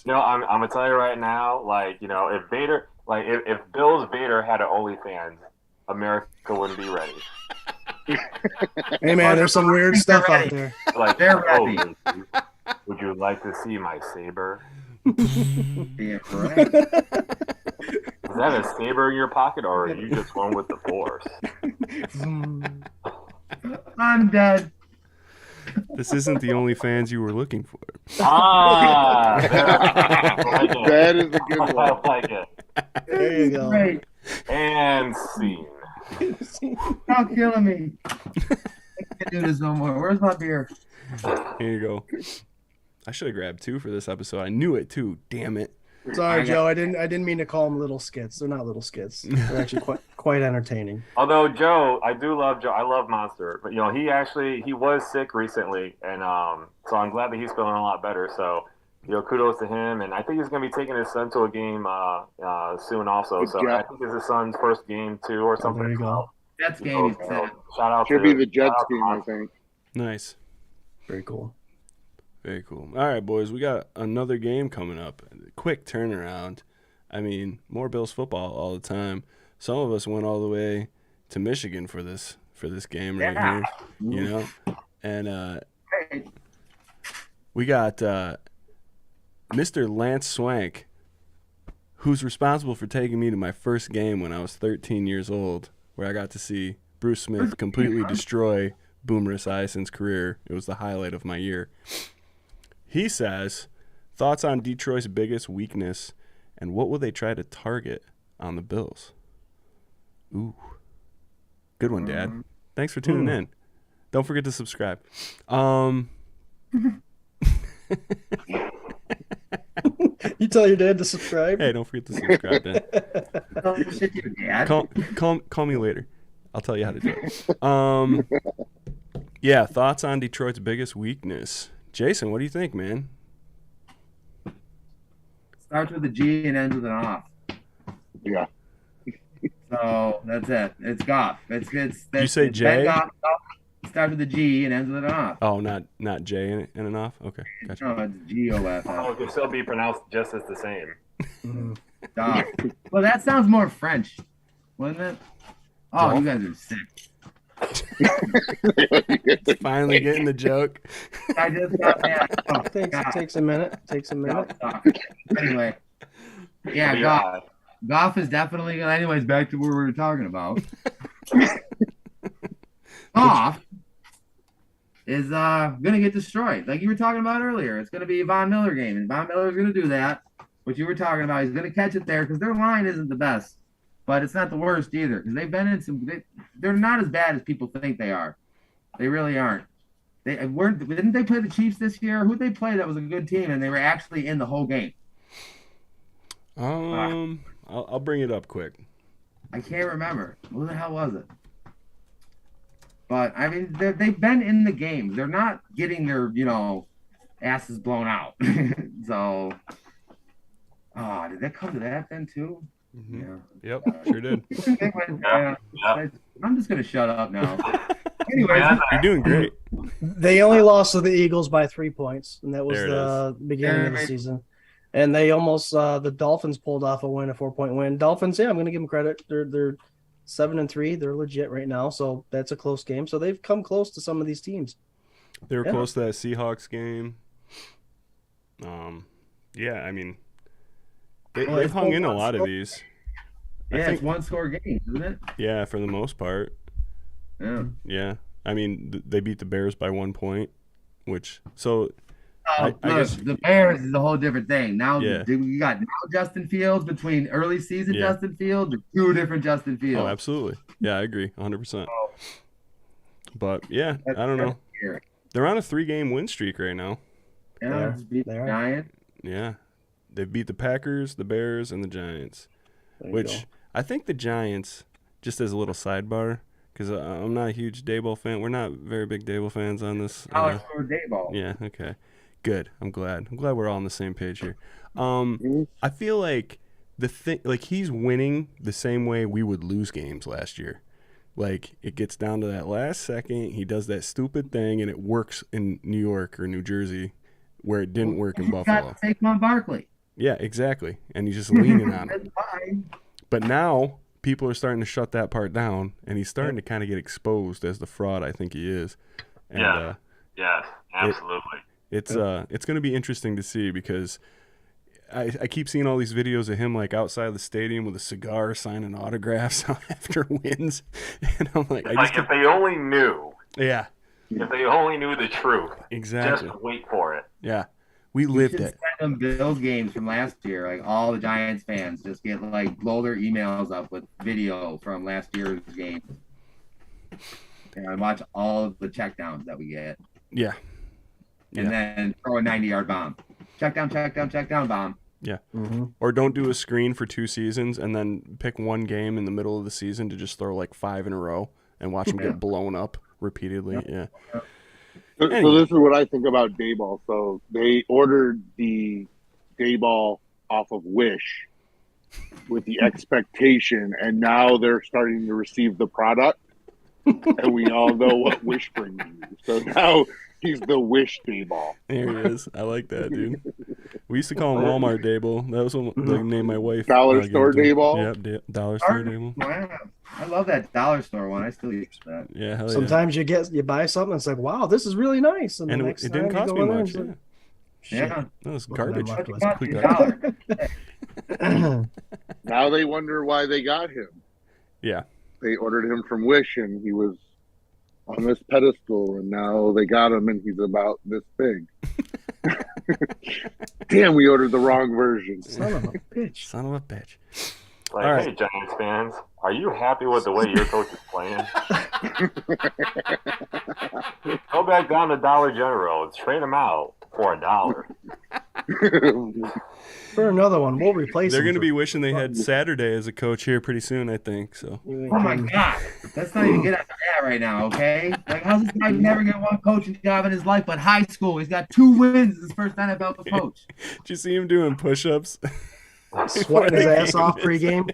I'm gonna tell you right now, like, if Vader, like, if Bill's Vader had an OnlyFans, America wouldn't be ready.
hey man, there's some weird stuff out there.
Like,
They're ready.
Would you like to see my saber?
Yeah, correct.
Is that a saber in your pocket, or are you just one with the Force?
I'm dead.
This isn't the only fans you were looking for.
Ah, I like it.
That is a good
I
one.
like it.
There you go.
Great.
And scene.
Stop killing me. I can't do this no more. Where's my beer?
Here you go. I should have grabbed 2 for this episode. I knew it too. Damn it.
Sorry, Joe. I didn't mean to call them little skits. They're not little skits. They're actually quite entertaining.
Although Joe, I do love Joe. I love Monster, but he was sick recently, and so I'm glad that he's feeling a lot better. So, kudos to him, and I think he's going to be taking his son to a game soon also. So
Yeah.
I think it's his son's first game too, or something.
there you go.
Jets game. He said.
Shout out
Should
to
be the Jets
shout out to
game, I
Monty.
think.
Nice.
Very cool.
Very cool. All right, boys, we got another game coming up. Quick turnaround. I mean, more Bills football all the time. Some of us went all the way to Michigan for this game right here, you know. And we got Mr. Lance Swank, who's responsible for taking me to my first game when I was 13 years old, where I got to see Bruce Smith completely destroy Boomer Esiason's career. It was the highlight of my year. He says, thoughts on Detroit's biggest weakness, and what will they try to target on the Bills? Ooh. Good one, Dad. Thanks for tuning in. Don't forget to subscribe.
You tell your dad to subscribe.
Hey, don't forget to subscribe, Dad. Call me later. I'll tell you how to do it. Yeah, thoughts on Detroit's biggest weakness. Jason, what do you think, man?
Starts with a G and ends with an off.
Yeah.
So that's it. It's Goff.
You say
it's
J?
Ben Goff. Starts with a G and ends with an off.
Oh, not J and an off? Okay, gotcha.
No, it's G-O-F.
Oh, it could still be pronounced just as the same.
Goff. Well, that sounds more French, wouldn't it? Oh, you guys are sick.
Finally getting the joke.
I just got that. Oh,
Takes a minute.
Anyway, yeah, Goff. Goff is definitely gonna. Anyways, back to what we were talking about. Goff is gonna get destroyed, like you were talking about earlier. It's gonna be a Von Miller game, and Von Miller's gonna do that. What you were talking about, he's gonna catch it there because their line isn't the best, but it's not the worst either. Because they've been in some. They're not as bad as people think they are. They really aren't. They weren't. Didn't they play the Chiefs this year? Who'd they play that was a good team and they were actually in the whole game?
I'll bring it up quick.
I can't remember. Who the hell was it? But I mean, they've been in the game. They're not getting their asses blown out. So, did that come to that then too?
Mm-hmm.
Yeah.
Yep, sure did.
I'm just gonna shut up now. Anyways,
You're doing great.
They only lost to the Eagles by 3 points, and that was
There it
the beginning of the season. And they almost the Dolphins pulled off a 4-point win. Dolphins, yeah, I'm going to give them credit. They're 7-3. They're legit right now, so that's a close game. So they've come close to some of these teams.
They were close to that Seahawks game. Yeah, I mean, they've hung in a lot of these.
Yeah, it's one-score game, isn't it?
Yeah, for the most part.
Yeah.
Yeah. I mean, they beat the Bears by 1 point, which
I guess the Bears is a whole different thing. Now you got Justin Fields between early season Justin Fields and two different Justin Fields.
Oh, absolutely. Yeah, I agree 100%. But, yeah, I don't know. They're on a 3-game win streak right now.
Yeah, beat the Giants.
Yeah. They beat the Packers, the Bears, and the Giants. Which I think the Giants, just as a little sidebar, because I'm not a huge Daboll fan. We're not very big Daboll fans on this.
Daboll.
Yeah, okay. Good. I'm glad we're all on the same page here. I feel like he's winning the same way we would lose games last year. Like, it gets down to that last second, he does that stupid thing, and it works in New York or New Jersey where it didn't work in Buffalo.
Got Saquon Barkley.
Yeah, exactly. And he's just leaning on it.
That's fine.
But now people are starting to shut that part down, and he's starting to kind of get exposed as the fraud I think he is. And,
yeah, absolutely.
It's going to be interesting to see because I keep seeing all these videos of him like outside the stadium with a cigar signing autographs after wins, and I'm like,
if they only knew.
Yeah.
If they only knew the truth.
Exactly.
Just wait for it.
Yeah. We lived it.
Send them Bills games from last year. Like all the Giants fans just get blow their emails up with video from last year's game. And watch all of the checkdowns that we get.
Yeah.
And then throw a 90-yard bomb. Check down, bomb.
Yeah. Mm-hmm. Or don't do a screen for 2 seasons and then pick one game in the middle of the season to just throw like 5 in a row and watch them get blown up repeatedly. Yeah.
So this is what I think about Daboll. So they ordered the Daboll off of Wish with the expectation, and now they're starting to receive the product. and we all know what Wish brings you. So now he's the Wish Dayball.
There he is. I like that, dude. We used to call him Walmart Dayball. That was the name my wife.
Dollar
gave
store
it to him.
Dayball?
Yep, Dollar store Dayball.
Wow. I love that dollar store one. I still use that.
Yeah, hell yeah.
Sometimes you buy something, it's like, wow, this is really nice, and
And
the
it
next
didn't
time you
cost
go
me
in there,
much.
it's like,
Yeah.
That was
Well,
garbage.
then
It was
About
complete
$2.
garbage.
Now they wonder why they got him.
Yeah.
They ordered him from Wish, and he was on this pedestal, and now they got him, and he's about this big. Damn, we ordered the wrong version.
Son of a bitch.
Son of a bitch.
Like,
All right.
hey, Giants fans, are you happy with the way your coach is playing? Go back down to Dollar General and trade him out for $1.
For another one, we'll replace
They're
him
going to
for-
be wishing they had Saturday as a coach here pretty soon, I think. So
You ain't
Oh my
kidding.
God. Let's not even get out of that right now, okay? Like, how's this guy never get one coaching job in his life but high school? He's got 2 wins as his first NFL coach.
did you see him doing push-ups?
Sweating his ass off pregame.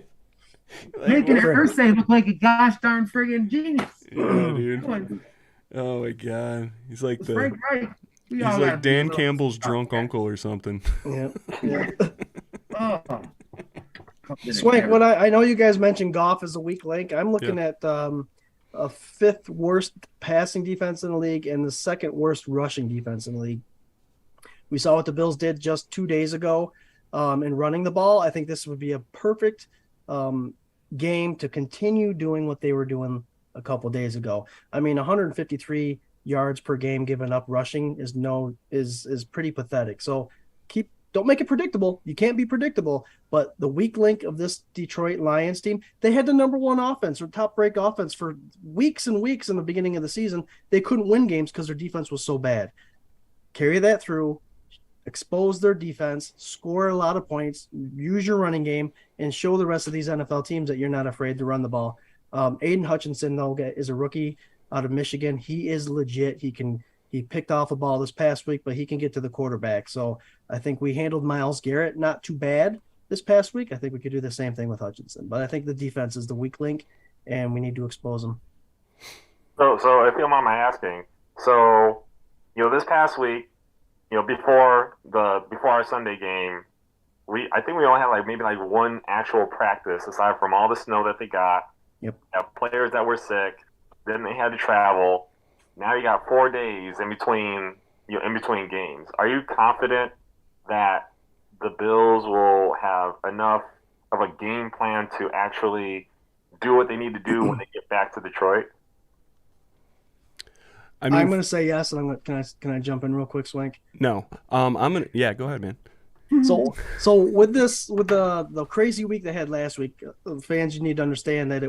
Making Irsay look like a gosh darn friggin' genius.
Yeah, dude. Oh my God, he's like
It's Frank Reich. We
he's
all
like
gotta
Dan
be a
Campbell's
little-
drunk uncle or something.
Yeah. Yeah.
Oh.
Swank, what I know you guys mentioned Goff as a weak link. I'm looking at a 5th worst passing defense in the league and the 2nd worst rushing defense in the league. We saw what the Bills did just 2 days ago in running the ball. I think this would be a perfect game to continue doing what they were doing a couple days ago. I mean, 153 yards per game given up rushing is pretty pathetic. So don't make it predictable. You can't be predictable. But the weak link of this Detroit Lions team, they had the number 1 offense or top break offense for weeks and weeks in the beginning of the season. They couldn't win games because their defense was so bad. Carry that through, expose their defense, score a lot of points, use your running game, and show the rest of these NFL teams that you're not afraid to run the ball. Aiden Hutchinson, though, is a rookie out of Michigan. He is legit. He picked off a ball this past week, but he can get to the quarterback. So I think we handled Myles Garrett not too bad this past week. I think we could do the same thing with Hutchinson. But I think the defense is the weak link, and we need to expose them.
So if you don't mind my asking, so this past week, before our Sunday game, I think we only had maybe one actual practice aside from all the snow that they got.
Yep.
Have players that were sick, then they had to travel. Now you got 4 days in between games. Are you confident that the Bills will have enough of a game plan to actually do what they need to do when they get back to Detroit?
I mean,
I'm going to say yes, and can I jump in real quick, Swank?
no. I'm gonna. Yeah, go ahead, man.
So with the crazy week they had last week, fans, you need to understand that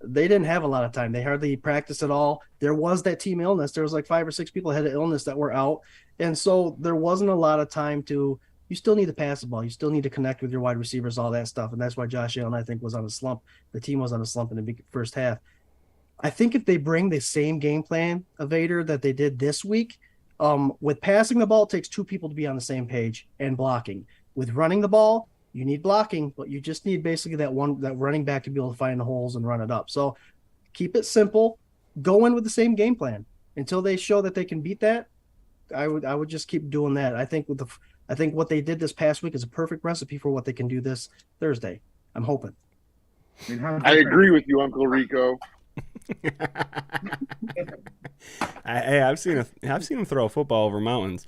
they didn't have a lot of time. They hardly practiced at all. There was that team illness. There was 5 or 6 people had an illness that were out, and so there wasn't a lot of time to. You still need to pass the ball. You still need to connect with your wide receivers, all that stuff, and that's why Josh Allen, I think, was on a slump. The team was on a slump in the first half. I think if they bring the same game plan of Vader that they did this week. With passing the ball, it takes 2 people to be on the same page and blocking. With running the ball, you need blocking, but you just need basically that running back to be able to find the holes and run it up. So keep it simple. Go in with the same game plan until they show that they can beat that. I would just keep doing that. I think what they did this past week is a perfect recipe for what they can do this Thursday. I'm hoping.
I agree with you, Uncle Rico.
I've seen him throw a football over mountains.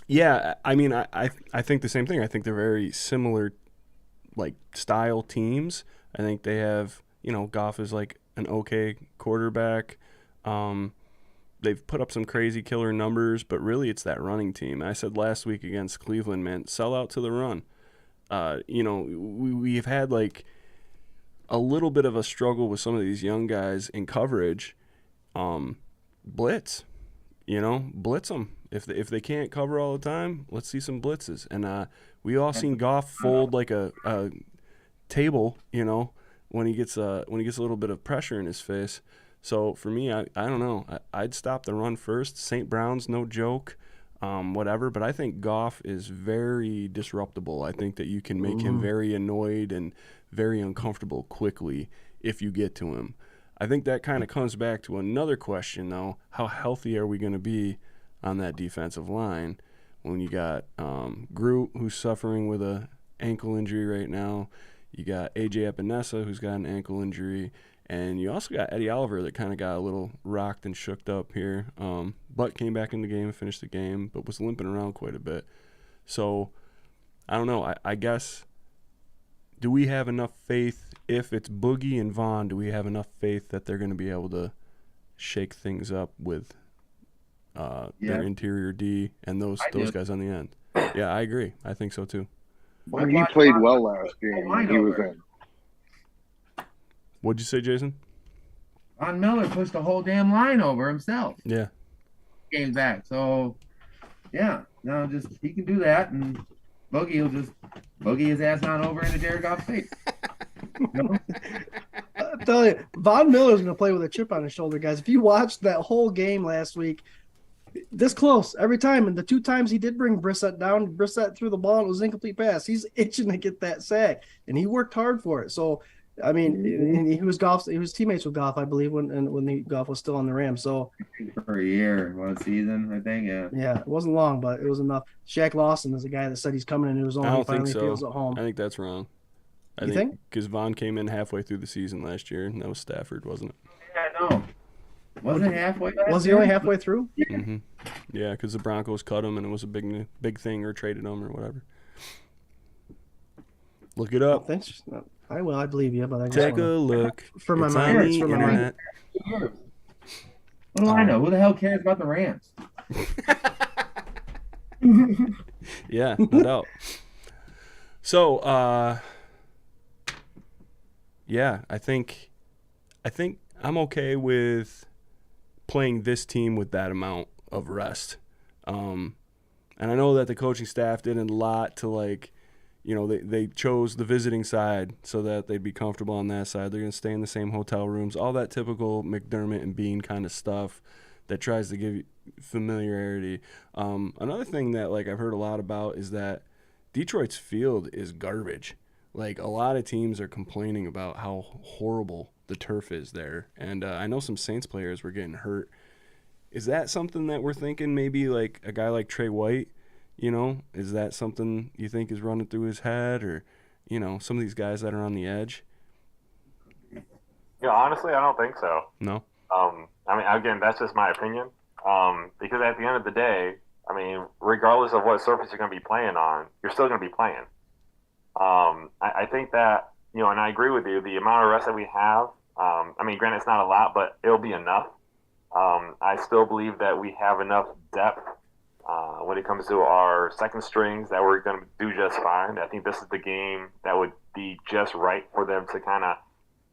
Yeah, I mean, I think the same thing. I think they're very similar, style teams. I think they have, Goff is an okay quarterback. They've put up some crazy killer numbers, but really it's that running team. I said last week against Cleveland, man, sell out to the run. We've had a little bit of a struggle with some of these young guys in coverage. Blitz, blitz them. If they can't cover all the time, let's see some blitzes. And we all seen Goff fold like a table, when he gets a little bit of pressure in his face. So for me, I don't know. I'd stop the run first. St. Brown's no joke, whatever. But I think Goff is very disruptible. I think that you can make him very annoyed and very uncomfortable quickly if you get to him. I think that kind of comes back to another question, though. How healthy are we going to be on that defensive line when you got Groot, who's suffering with a ankle injury right now? You got A.J. Epinesa, who's got an ankle injury. And you also got Eddie Oliver that kind of got a little rocked and shooked up here. But came back in the game, finished the game, but was limping around quite a bit. So, I don't know. I guess, do we have enough faith, if it's Boogie and Vaughn, do we have enough faith that they're going to be able to shake things up with their interior D and those guys on the end? Yeah, I agree. I think so, too.
Well, he played well last game when he was in.
What'd you say, Jason?
Von Miller pushed the whole damn line over himself.
Yeah.
Came back. So, yeah. No, just he can do that, and Boogie will just boogie his ass on over into Jared Goff's face.
I'm telling you, Von Miller's going to play with a chip on his shoulder, guys. If you watched that whole game last week, this close every time, and the 2 times he did bring Brissett down, Brissett threw the ball and it was an incomplete pass. He's itching to get that sack, and he worked hard for it. So, I mean, he was teammates with Goff, I believe, when Goff was still on the Rams. So
for a year, 1 season, I think.
Yeah, it wasn't long, but it was enough. Shaq Lawson is the guy that said he's coming into his own.
I don't think
finally
so.
feels at home.
I think that's wrong.
You think?
Because Vaughn came in halfway through the season last year, and that was Stafford, wasn't it?
Yeah, no. Was it halfway?
Was he only halfway through?
Mm-hmm. Yeah, because the Broncos cut him, and it was a big thing, or traded him, or whatever. Look it up.
Thanks. I will. I believe you, but I just
take a look.
For my
it's
mind.
on
It's
the
for my
internet.
mind.
What do I know? Who the hell cares about the Rams?
Yeah, no doubt. So, yeah, I think I'm okay with playing this team with that amount of rest. And I know that the coaching staff did a lot to, like, you know, they chose the visiting side so that they'd be comfortable on that side. They're going to stay in the same hotel rooms, all that typical McDermott and Bean kind of stuff that tries to give you familiarity. Another thing that, like, I've heard a lot about is that Detroit's field is garbage. Like, a lot of teams are complaining about how horrible the turf is there. And I know some Saints players were getting hurt. Is that something that we're thinking maybe, like, a guy like Trey White, you know, is that something you think is running through his head, or, you know, some of these guys that are on the edge?
Yeah, honestly, I don't think so.
No?
I mean, again, that's just my opinion. Because at the end of the day, I mean, regardless of what surface you're going to be playing on, you're still going to be playing. I think that, you know, and I agree with you, the amount of rest that we have, I mean, granted, it's not a lot, but it'll be enough. I still believe that we have enough depth when it comes to our second strings that we're going to do just fine. I think this is the game that would be just right for them to kind of,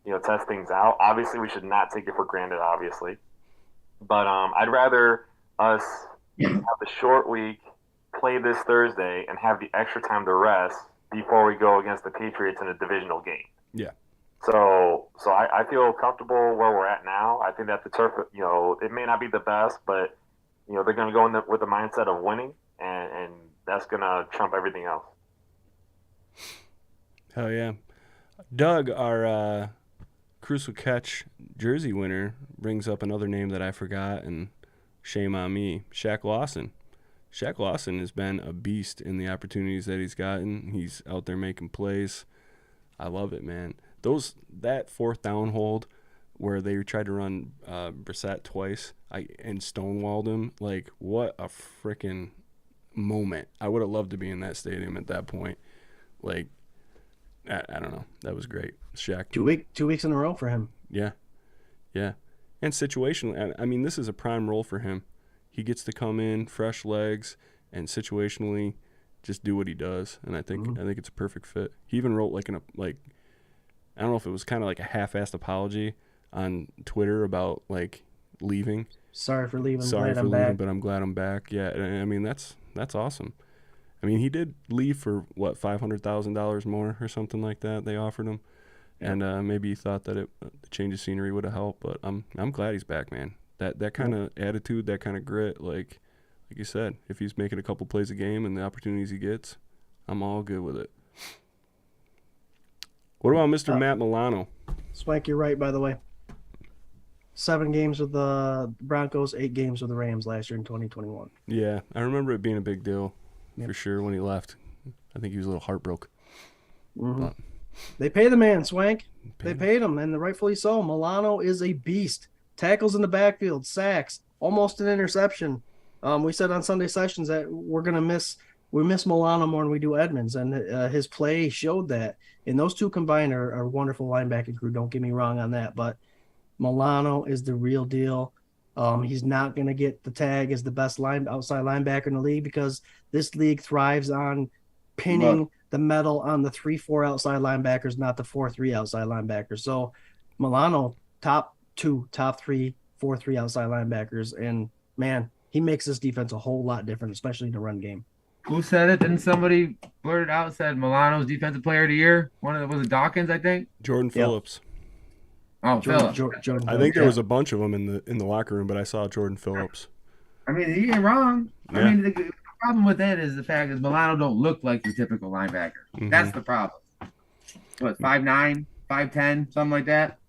you know, test things out. Obviously, we should not take it for granted, obviously. But I'd rather us have the short week, play this Thursday, and have the extra time to rest before we go against the Patriots in a divisional game.
Yeah.
So I feel comfortable where we're at now. I think that the turf, you know, it may not be the best, but, you know, they're going to go in with the mindset of winning, and that's going to trump everything else.
Hell yeah. Doug, our Crucial Catch jersey winner, brings up another name that I forgot, and shame on me, Shaq Lawson. Shaq Lawson has been a beast in the opportunities that he's gotten. He's out there making plays. I love it, man. That fourth down hold where they tried to run Brissett twice and stonewalled him, like, what a freaking moment. I would have loved to be in that stadium at that point. Like, I don't know. That was great. Shaq.
2 weeks in a row for him.
Yeah. Yeah. And situationally, I mean, this is a prime role for him. He gets to come in, fresh legs, and situationally just do what he does. And I think it's a perfect fit. He even wrote I don't know if it was kind of like a half-assed apology on Twitter about, like, leaving.
Sorry for leaving.
Sorry
glad
for
I'm
leaving,
back.
but I'm glad I'm back. Yeah, I mean, that's awesome. I mean, he did leave for, what, $500,000 more or something like that they offered him. Yeah. And maybe he thought that the change of scenery would have helped, but I'm glad he's back, man. That kind of attitude, that kind of grit, like you said, if he's making a couple plays a game and the opportunities he gets, I'm all good with it. What about Mr. Matt Milano?
Swank, you're right, by the way. 7 games with the Broncos, 8 games with the Rams last year in 2021.
Yeah, I remember it being a big deal
Yep.
for sure when he left. I think he was a little heartbroken.
Mm-hmm. They pay the man, Swank. They paid him, and rightfully so. Milano is a beast. Tackles in the backfield, sacks, almost an interception. We said on Sunday sessions that we miss Milano more than we do Edmonds, and his play showed that. And those two combined are a wonderful linebacking crew. Don't get me wrong on that, but Milano is the real deal. He's not going to get the tag as the best outside linebacker in the league because this league thrives on pinning the metal on the 3-4 outside linebackers, not the 4-3 outside linebackers. So Milano, top 2, top 3, 4-3 outside linebackers. And man, he makes this defense a whole lot different, especially in the run game.
Who said it? Didn't somebody blurt it out? Said Milano's defensive player of the year. Was it Dawkins? I think.
Jordan Phillips.
Oh, Phillips.
Jordan
I think there was a bunch of them in the locker room, but I saw Jordan Phillips.
I mean, he ain't wrong.
Yeah.
I mean, the problem with that is the fact that Milano don't look like the typical linebacker.
Mm-hmm.
That's the problem. What, 5'9", 5'10", something like that?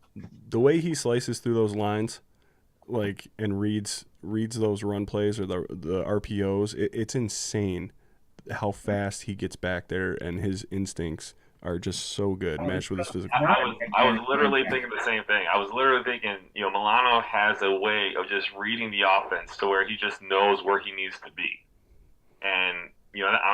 The way he slices through those lines, and reads those run plays or the RPOs, it's insane how fast he gets back there, and his instincts are just so good matched with his physical.
I was literally thinking the same thing. I was literally thinking, Milano has a way of just reading the offense to where he just knows where he needs to be. And,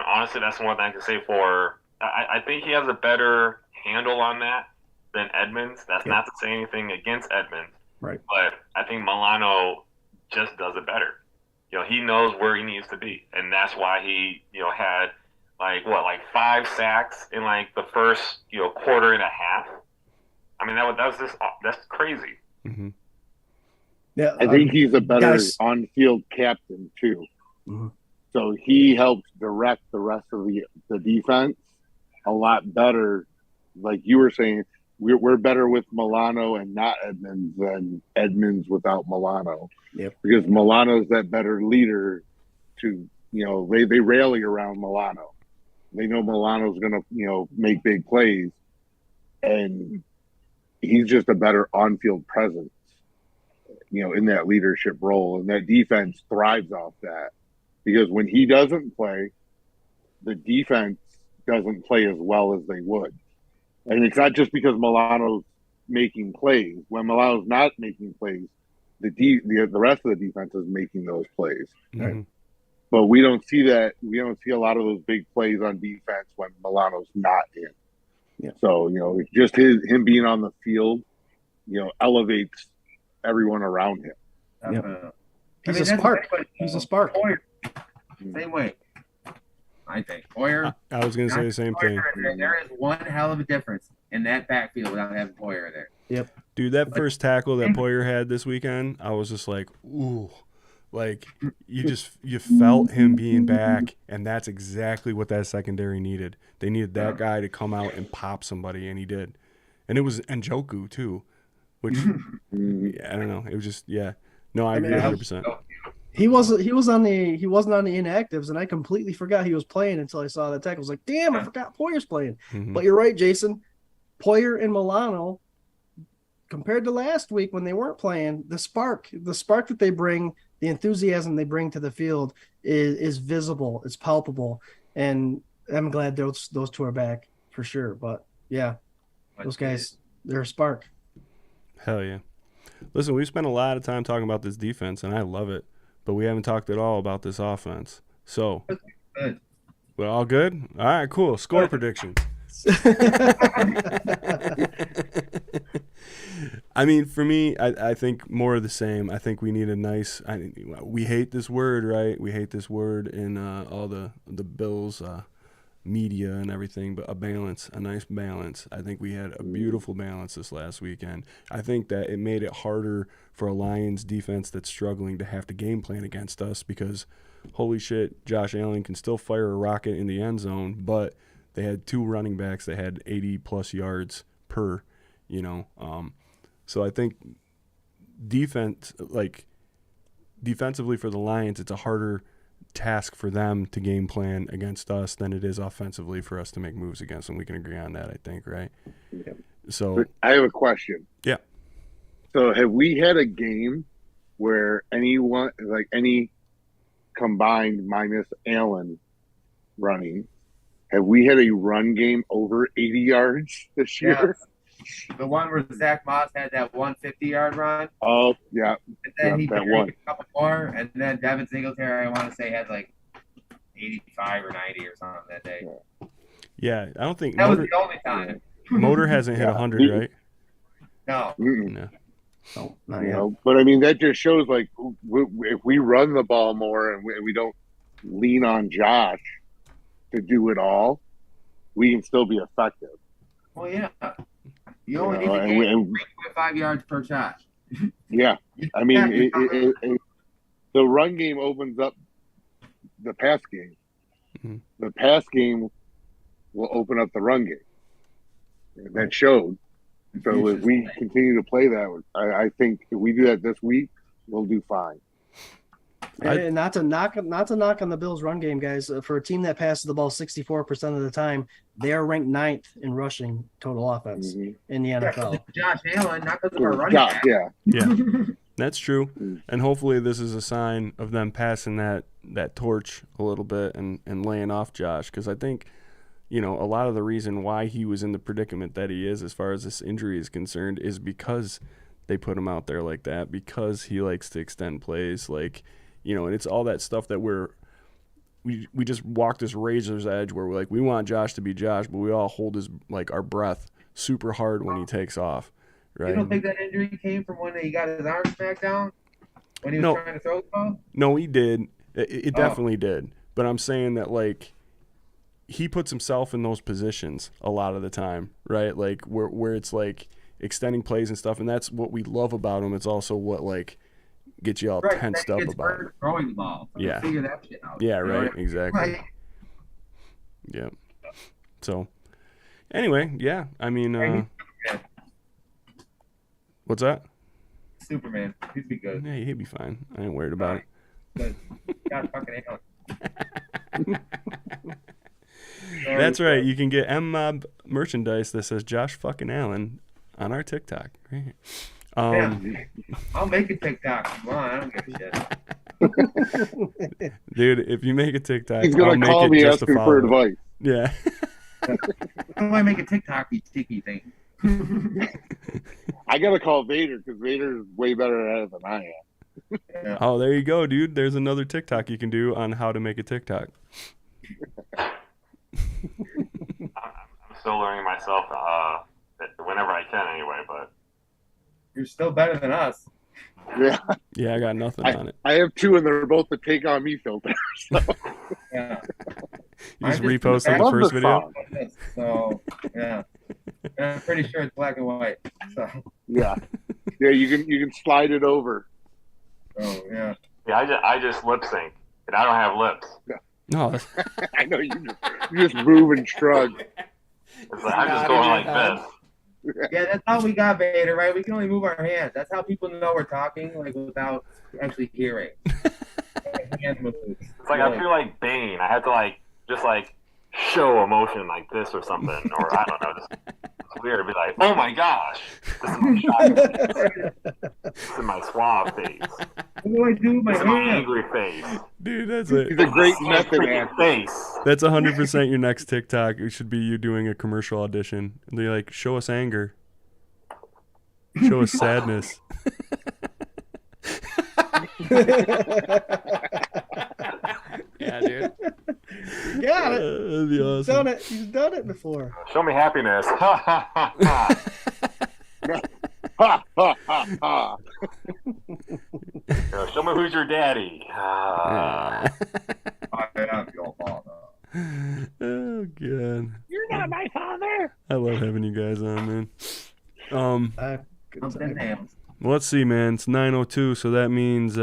honestly, that's one thing I can say for – I think he has a better handle on that than Edmonds. That's not to say anything against Edmonds.
Right.
But I think Milano just does it better. He knows where he needs to be. And that's why he, had – 5 sacks in the first quarter and a half. I mean that's crazy.
Mm-hmm.
Yeah, I think he's a better on-field captain too.
Mm-hmm.
So he helps direct the rest of the defense a lot better. Like you were saying, we're better with Milano and not Edmonds than Edmonds without Milano.
Yep.
Because Milano's that better leader to they rally around Milano. They know Milano's going to, make big plays, and he's just a better on-field presence, in that leadership role. And that defense thrives off that because when he doesn't play, the defense doesn't play as well as they would. And it's not just because Milano's making plays. When Milano's not making plays, the rest of the defense is making those plays.
Mm-hmm.
But we don't see that. We don't see a lot of those big plays on defense when Milano's not in.
Yeah.
So, just him being on the field, elevates everyone around him.
Yeah. He's a spark. He's a spark.
Same way. I think. Poyer.
I was going to say the same thing.
There is one hell of a difference in that backfield without having Poyer there.
Yep.
Dude, that first tackle that Poyer had this weekend, I was just like, ooh. You felt him being back, and that's exactly what that secondary needed. They needed that guy to come out and pop somebody, and he did. And it was Njoku too, which I don't know. It was just No, I agree 100%.
He wasn't on the inactives, and I completely forgot he was playing until I saw that tackle. I was like, damn, I forgot Poyer's playing.
Mm-hmm.
But you're right, Jason. Poyer and Milano, compared to last week when they weren't playing, the spark that they bring, the enthusiasm they bring to the field is visible, it's palpable, and I'm glad those two are back for sure. But those guys, they're a spark.
Hell yeah! Listen, we've spent a lot of time talking about this defense, and I love it, but we haven't talked at all about this offense. So, we're all good. All right, cool. Score prediction. I mean, for me, I think more of the same. I think we need we hate this word, right? We hate this word in all the Bills media and everything, but a nice balance. I think we had a beautiful balance this last weekend. I think that it made it harder for a Lions defense that's struggling to have to game plan against us because, holy shit, Josh Allen can still fire a rocket in the end zone, but they had 2 running backs that had 80-plus yards per, So I think defensively for the Lions, it's a harder task for them to game plan against us than it is offensively for us to make moves against them. We can agree on that, I think, right?
Yep.
So
But I have a question.
Yeah.
So have we had a game where anyone, like any combined minus Allen running, have we had a run game over 80 yards this year?
The one where Zach Moss had that 150-yard run.
Oh, yeah.
And then he
that
buried
one.
a couple more. And then Devin Singletary, I want to say, had like 85 or 90 or something that day.
yeah, I don't think
That was
Motor,
the only time.
Motor hasn't hit
Yeah.
100, right?
No.
No.
No, not
You
yet.
know, but I mean, that just shows like if we run the ball more and we don't lean on Josh to do it all, we can still be effective.
Well, yeah. You only need
know,
to
and
gain
we- and-
3.5 yards per shot.
Yeah, I mean,
Yeah.
the run game opens up the pass game.
Mhm.
The pass game will open up the run game. That showed. So if we continue to play that, I think if we do that this week, we'll do fine.
And not to knock on the Bills' run game, guys. For a team that passes the ball 64% of the time, they are ranked 9th in rushing total offense
Mhm.
in the NFL.
Josh Allen, not because of our running
Yeah,
back.
yeah.
Yeah, that's true. And hopefully this is a sign of them passing that torch a little bit and laying off Josh, because I think, you know, a lot of the reason why he was in the predicament that he is as far as this injury is concerned is because they put him out there like that, because he likes to extend plays, like, you know, and it's all that stuff that we just walk this razor's edge where we're like, we want Josh to be Josh, but we all hold his, like, our breath super hard when he takes off, right?
You don't think that injury came from when he got his arm smacked down? When he was
No.
trying to throw the ball?
No, he did. It definitely did. But I'm saying that, like, he puts himself in those positions a lot of the time, right? Like, where it's, like, extending plays and stuff, and that's what we love about him. It's also what, like, gets you all tensed up about it.
Throwing the ball. So
Yeah.
Figure that shit out.
Yeah,
You know
right,
what I mean?
exactly.
Like,
Yeah. So, anyway, yeah, I mean, what's that?
Superman. He'd be good.
Yeah, he'd be fine. I ain't worried about it.
Good. God fucking Allen.
That's right. You can get M-Mob merchandise that says Josh fucking Allen on our TikTok. Right.
I'll make a TikTok. Come on, I don't give a shit.
Dude, if you make a TikTok,
He's
I'll
gonna
make
call
it
me
just to
asking
follow
for
it.
advice.
Yeah.
How do I make a TikTok sticky thing?
I gotta call Vader because Vader is way better at it than I am.
Yeah.
Oh, there you go, dude. There's another TikTok you can do on how to make a TikTok.
I'm still learning myself whenever I can anyway, but
You're still better than us.
Yeah,
Yeah, I got nothing on it.
I have two, and they're both the Take On Me filter. So.
Yeah.
You just
I just
reposted the
love
first
the
video?
song.
So, yeah. And I'm pretty sure it's black and white. So,
Yeah, you can slide it over.
yeah.
yeah, I just lip sync, and I don't have lips.
No, that's-
I know you just move and shrug.
It's like, I'm just going like this.
Yeah, that's how we got Vader, right? We can only move our hands. That's how people know we're talking, like, without actually hearing. Hand moves.
It's like I feel like Bane. I have to just show emotion like this or something, or I don't know. Just, it's weird. Be like, oh my gosh, this is my shy, this is my suave face,
What do I do with my
this is my
hands?
angry face,
dude, that's
He's
it.
a great
my
method
freaking
actor.
face.
That's 100% your next TikTok. It should be you doing a commercial audition. And they're like, show us anger. Show us sadness. Yeah, dude.
You got it.
That'd be
He's
awesome.
done it. He's done it before.
Show me happiness. Ha ha ha ha.
Ha ha ha ha.
Show me who's your daddy. Ah.
I am your father.
Oh, God.
You're not my father.
I love having you guys on, man.
Good
Something
time.
hams.
Well, let's see, man. It's 9:02, so that means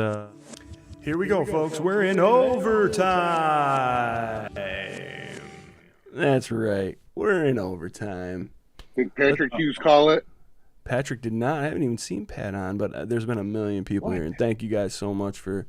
here we go, folks. We're in overtime. That's right. We're in overtime.
Did Patrick Hughes call it?
Patrick did not. I haven't even seen Pat on, but there's been a million people here, and thank you guys so much for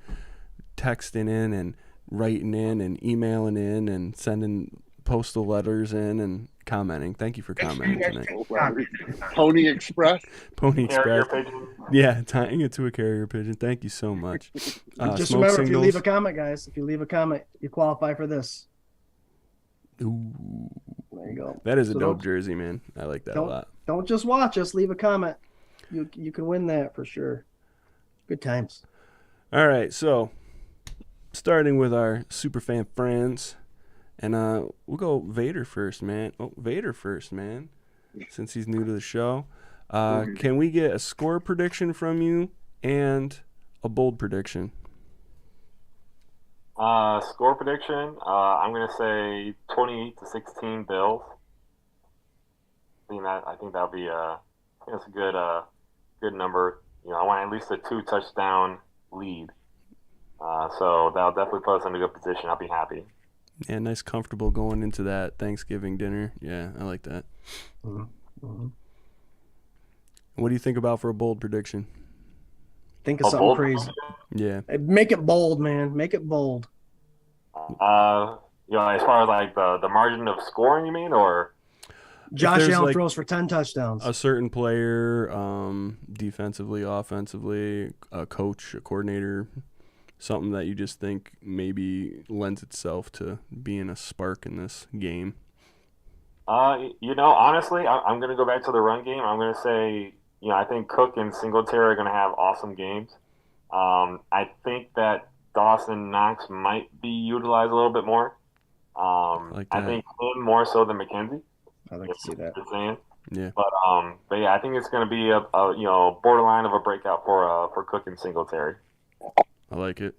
texting in and writing in and emailing in and sending postal letters in and commenting. Thank you for
Make sure
commenting
you guys
tonight.
take comments.
Pony Express.
Pony
Carrier
Express.
pigeon.
Yeah, tying it to a carrier pigeon. Thank you so much.
Just
Smoke
remember, if you
signals.
leave a comment, guys, if you leave a comment, you qualify for this.
Ooh,
There you go.
that is a
So
dope
don't-
jersey, man. I like that a lot.
Don't just watch us. Leave a comment. You can win that for sure. Good times.
All right, so starting with our super fan friends, and we'll go Vader first, man. Oh, Vader first, man, since he's new to the show. Can we get a score prediction from you and a bold prediction?
Score prediction. I'm gonna say 28-16 Bills. I think that'll be that's a good number. I want at least a 2 touchdown lead. So that'll definitely put us in a good position. I'll be happy.
Yeah, nice, comfortable going into that Thanksgiving dinner. Yeah, I like that.
Mm-hmm.
What do you think about for a bold prediction?
Think of
A
something
bold
crazy.
Yeah.
Make it bold, man. Make it bold.
As far as like the margin of scoring, you mean, or?
Josh
there's,
Allen
like,
throws for 10 touchdowns.
A certain player, defensively, offensively, a coach, a coordinator, something that you just think maybe lends itself to being a spark in this game.
Honestly, I'm going to go back to the run game. I'm going to say, I think Cook and Singletary are going to have awesome games. I think that Dawson Knox might be utilized a little bit more.
Like that.
I think him more so than McKenzie.
I'd like to see that.
Just saying.
Yeah.
But yeah, I think it's going to be a borderline of a breakout for Cook and Singletary.
I like it.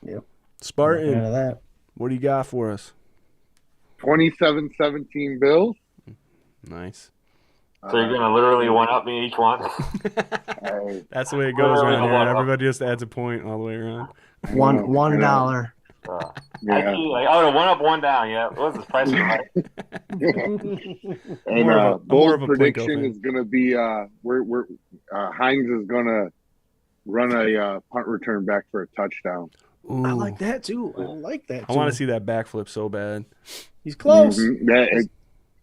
Yep. Fan
Spartan,
of that.
what do you got for us?
27-17 Bills.
Nice.
So you're going to literally one-up me each one?
That's the way it goes around here.
One up.
Everybody just adds a point all the way around.
$1.
Yeah.
Actually, one up, one down. Yeah, what was the price right?
And
More of a
bold
Plinko
prediction
fan.
is going to be Hines is going to run a punt return back for a touchdown.
Ooh.
I like that too. I like that too.
I want to see that backflip so bad.
He's close.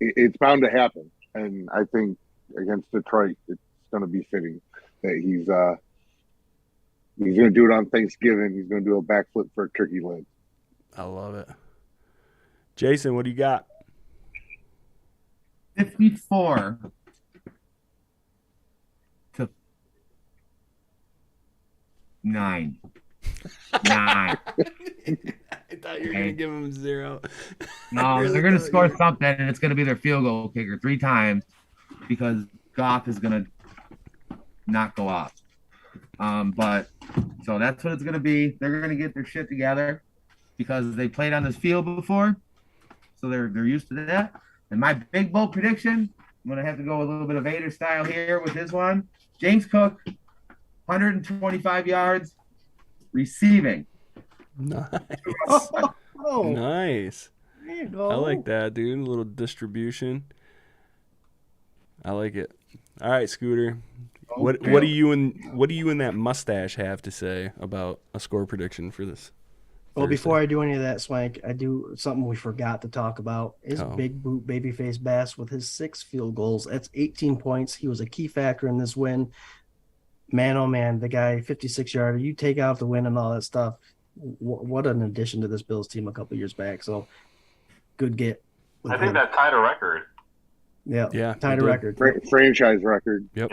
It's bound to happen, and I think against Detroit, it's going to be fitting that he's going to do it on Thanksgiving. He's going to do a backflip for a turkey leg.
I love it. Jason, what do you got?
54 to 9. 9.
I thought you were going to give him 0.
No,
Really
they're going to
thought
score
you-
something, and it's going to be their field goal kicker 3 times because Goff is going to not go off. But so that's what it's going to be. They're going to get their shit together because they played on this field before, so they're used to that. And my big bold prediction, I'm going to have to go a little bit of Vader style here with this one. James Cook, 125 yards receiving.
Nice.
Oh,
Nice.
there you go.
I like that, dude. A little distribution. I like it. All right, Scooter. What do you and that mustache have to say about a score prediction for this?
Well,
Thursday?
before I do any of that, Swank, I do something we forgot to talk about. Is Big Boot Babyface Bass with his 6 field goals. That's 18 points. He was a key factor in this win. Man, oh man, the guy, 56-yarder. You take out the win and all that stuff. What an addition to this Bills team a couple years back. So, good get.
I think that tied a record.
Yeah,
tied
it
a
did.
record.
Franchise record.
Yep.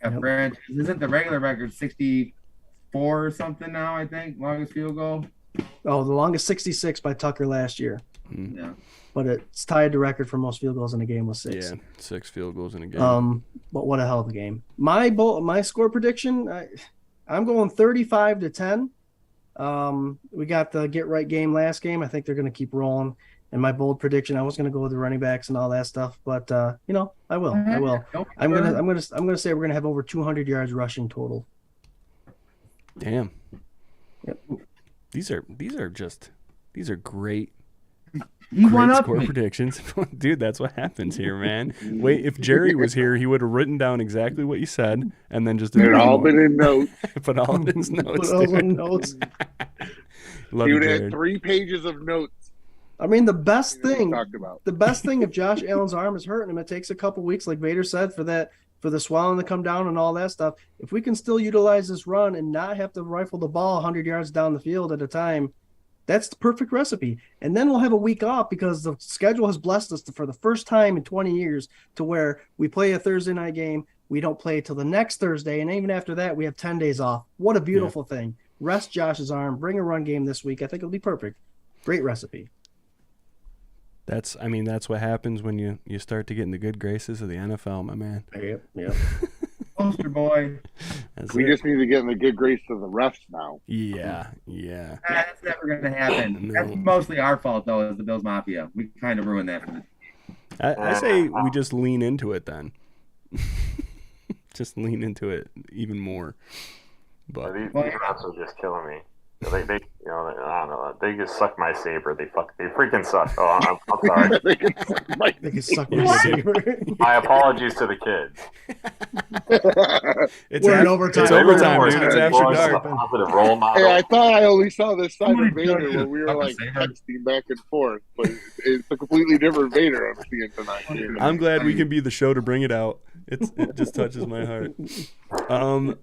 Isn't the regular record 64 or something now, I think? Longest field goal?
Oh, the longest 66 by Tucker last year.
Yeah.
But it's tied the record for most field goals in a game with 6.
Yeah, 6 field goals in a game.
But what a hell of a game. My score prediction, I'm going 35-10. We got the get right game last game. I think they're going to keep rolling. And my bold prediction, I was going to go with the running backs and all that stuff, but I will. I'm going to say we're going to have over 200 yards rushing total.
Damn.
Yep.
These are great.
You won
Great
up
score
me.
predictions. Dude, that's what happens here, man. Wait, if Jerry was here, he would have written down exactly what you said and then just
It all been in notes.
put all in his notes.
Put all
dude.
in notes.
Love
He
you,
would have
Jared.
had 3 pages of notes
I mean, the best thing if Josh Allen's arm is hurting him, it takes a couple weeks, like Vader said, for the swelling to come down and all that stuff. If we can still utilize this run and not have to rifle the ball 100 yards down the field at a time, that's the perfect recipe. And then we'll have a week off because the schedule has blessed us for the first time in 20 years to where we play a Thursday night game. We don't play till the next Thursday. And even after that, we have 10 days off. What a beautiful thing. Rest Josh's arm, bring a run game this week. I think it'll be perfect. Great recipe.
That's what happens when you start to get in the good graces of the NFL, my man.
Yep.
Poster boy.
We just need to get in the good grace of the refs now.
Yeah.
That's never going to happen. That's mostly our fault, though, as the Bills Mafia. We kind of ruined that for the
I say we just lean into it then. Just lean into it even more. But
these refs are just killing me. They I don't know. They just suck my saber. They freaking suck. Oh, I'm sorry.
They can suck my saber.
My apologies to the kids.
We're in overtime.
It's overtime, dude. It's after dark.
Positive role model.
Hey, I thought I only saw this side of Vader when we were like texting back and forth, but it's a completely different Vader I'm seeing tonight.
I'm glad we can be the show to bring it out. It just touches my heart.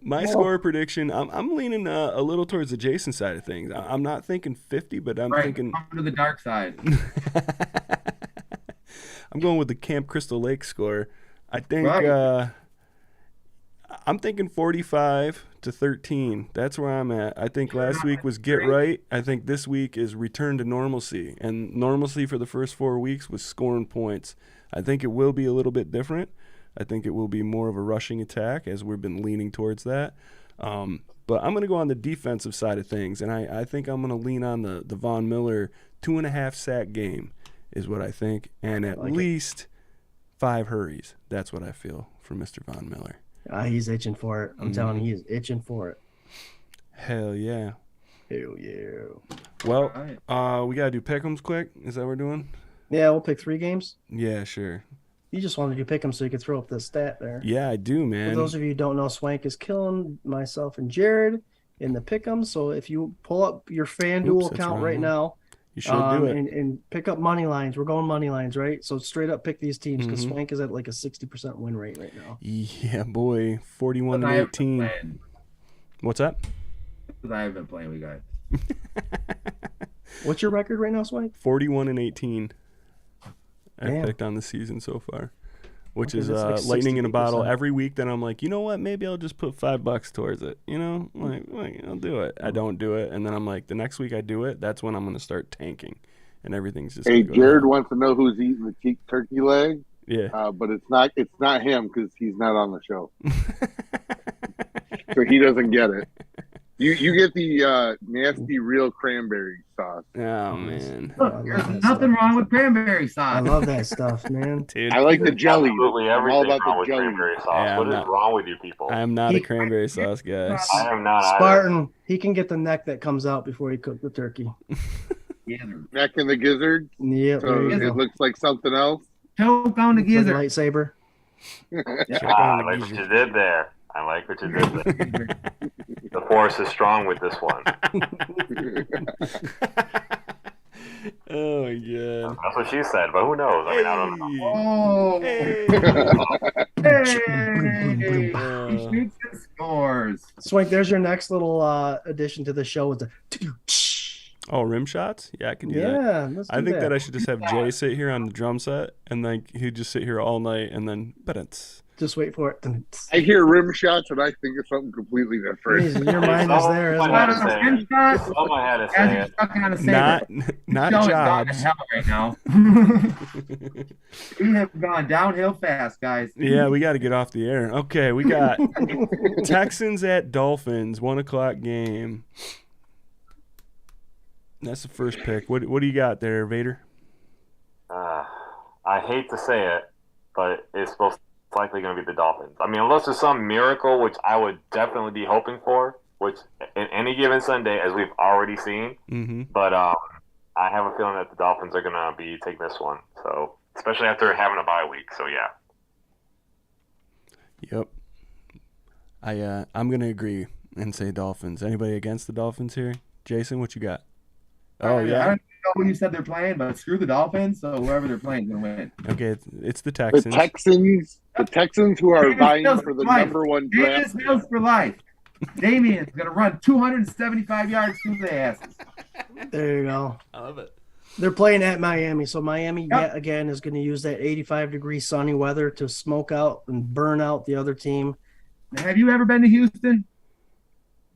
My score prediction, I'm leaning a little towards the Jason side of things. I'm not thinking 50, but I'm thinking
to the dark side.
I'm going with the Camp Crystal Lake score. I think I'm thinking 45-13. That's where I'm at. I think last week was get right. I think this week is return to normalcy. And normalcy for the first 4 weeks was scoring points. I think it will be a little bit different. I think it will be more of a rushing attack as we've been leaning towards that. But I'm going to go on the defensive side of things, and I think I'm going to lean on the Von Miller 2.5 sack game is what I think, and at least 5 hurries. That's what I feel for Mr. Von Miller.
He's itching for it. I'm telling you, he's itching for it.
Hell yeah.
Hell yeah.
Well, we got to do pick'ems quick. Is that what we're doing?
Yeah, we'll pick 3 games.
Yeah, sure.
You just wanted to pick them so you could throw up the stat there.
Yeah, I do, man.
For those of you who don't know, Swank is killing myself and Jared in the pick'em. So if you pull up your FanDuel account right now,
you should do it
and pick up money lines. We're going money lines, right? So straight up pick these teams because Swank is at like a 60% win rate right now.
Yeah, boy, 41-18. What's that?
Because I have been playing with guys.
What's your record right now, Swank?
41-18. I picked on the season so far, which is like lightning in a bottle. Every week, then I'm like, you know what? Maybe I'll just put $5 towards it. You know, like I'll do it. I don't do it, and then I'm like, the next week I do it. That's when I'm going to start tanking, and everything's just.
Hey, Jared wants to know who's eating the turkey leg.
Yeah,
but it's not him because he's not on the show, so he doesn't get it. You get the nasty real cranberry sauce.
Oh, man.
Look, there's nothing wrong with cranberry sauce.
I love that stuff, man.
Dude.
I like the jelly.
Absolutely
I'm all
everything
about
wrong
the
with
jelly.
cranberry sauce.
Yeah,
What is wrong with you people?
I am not a cranberry sauce guy.
I am not
Spartan, he can get the neck that comes out before he cooks the turkey.
Yeah,
Neck and the gizzard.
Yep.
So it looks like something else.
choke on the gizzard.
Lightsaber.
I like what you did there. I like what you did there. The force is strong with this one.
Oh my god.
That's what she said, but who knows? I mean, I don't know.
Oh,
Hey.
He shoots and scores.
Swank, there's your next little addition to the show. With the
Oh, rim shots? Yeah, I can do that.
yeah, let's do
I think that I should just have Jay sit here on the drum set, and like he'd just sit here all night, and then
just wait for it.
I hear rim shots and I think it's something completely different.
Jeez, your mind is there, isn't
Someone
it?
had to say it. Someone had to say it.
Stuck on a saber.
not
Show has gone to
jobs.
hell right now. We have gone downhill fast, guys.
Yeah, we got to get off the air. Okay, we got Texans at Dolphins, 1:00 game. That's the first pick. What do you got there, Vader?
I hate to say it, but it's most likely going to be the Dolphins. I mean, unless there's some miracle, which I would definitely be hoping for, which in any given Sunday, as we've already seen.
Mm-hmm.
But I have a feeling that the Dolphins are going to be taking this one. So, especially after having a bye week. So, yeah.
Yep. I'm going to agree and say Dolphins. Anybody against the Dolphins here? Jason, what you got? Oh, yeah.
I don't know who you said they're playing, but screw the Dolphins. So whoever they're playing is gonna win.
Okay, it's the
The
Texans.
Texans who are
Davis
vying
Mills
for the
life.
number one
Davis
draft.
Mills for life. Damien's gonna run 275 yards through the asses.
There you go.
I love it.
They're playing at Miami, so Miami yet again is going to use that 85-degree sunny weather to smoke out and burn out the other team.
Have you ever been to Houston?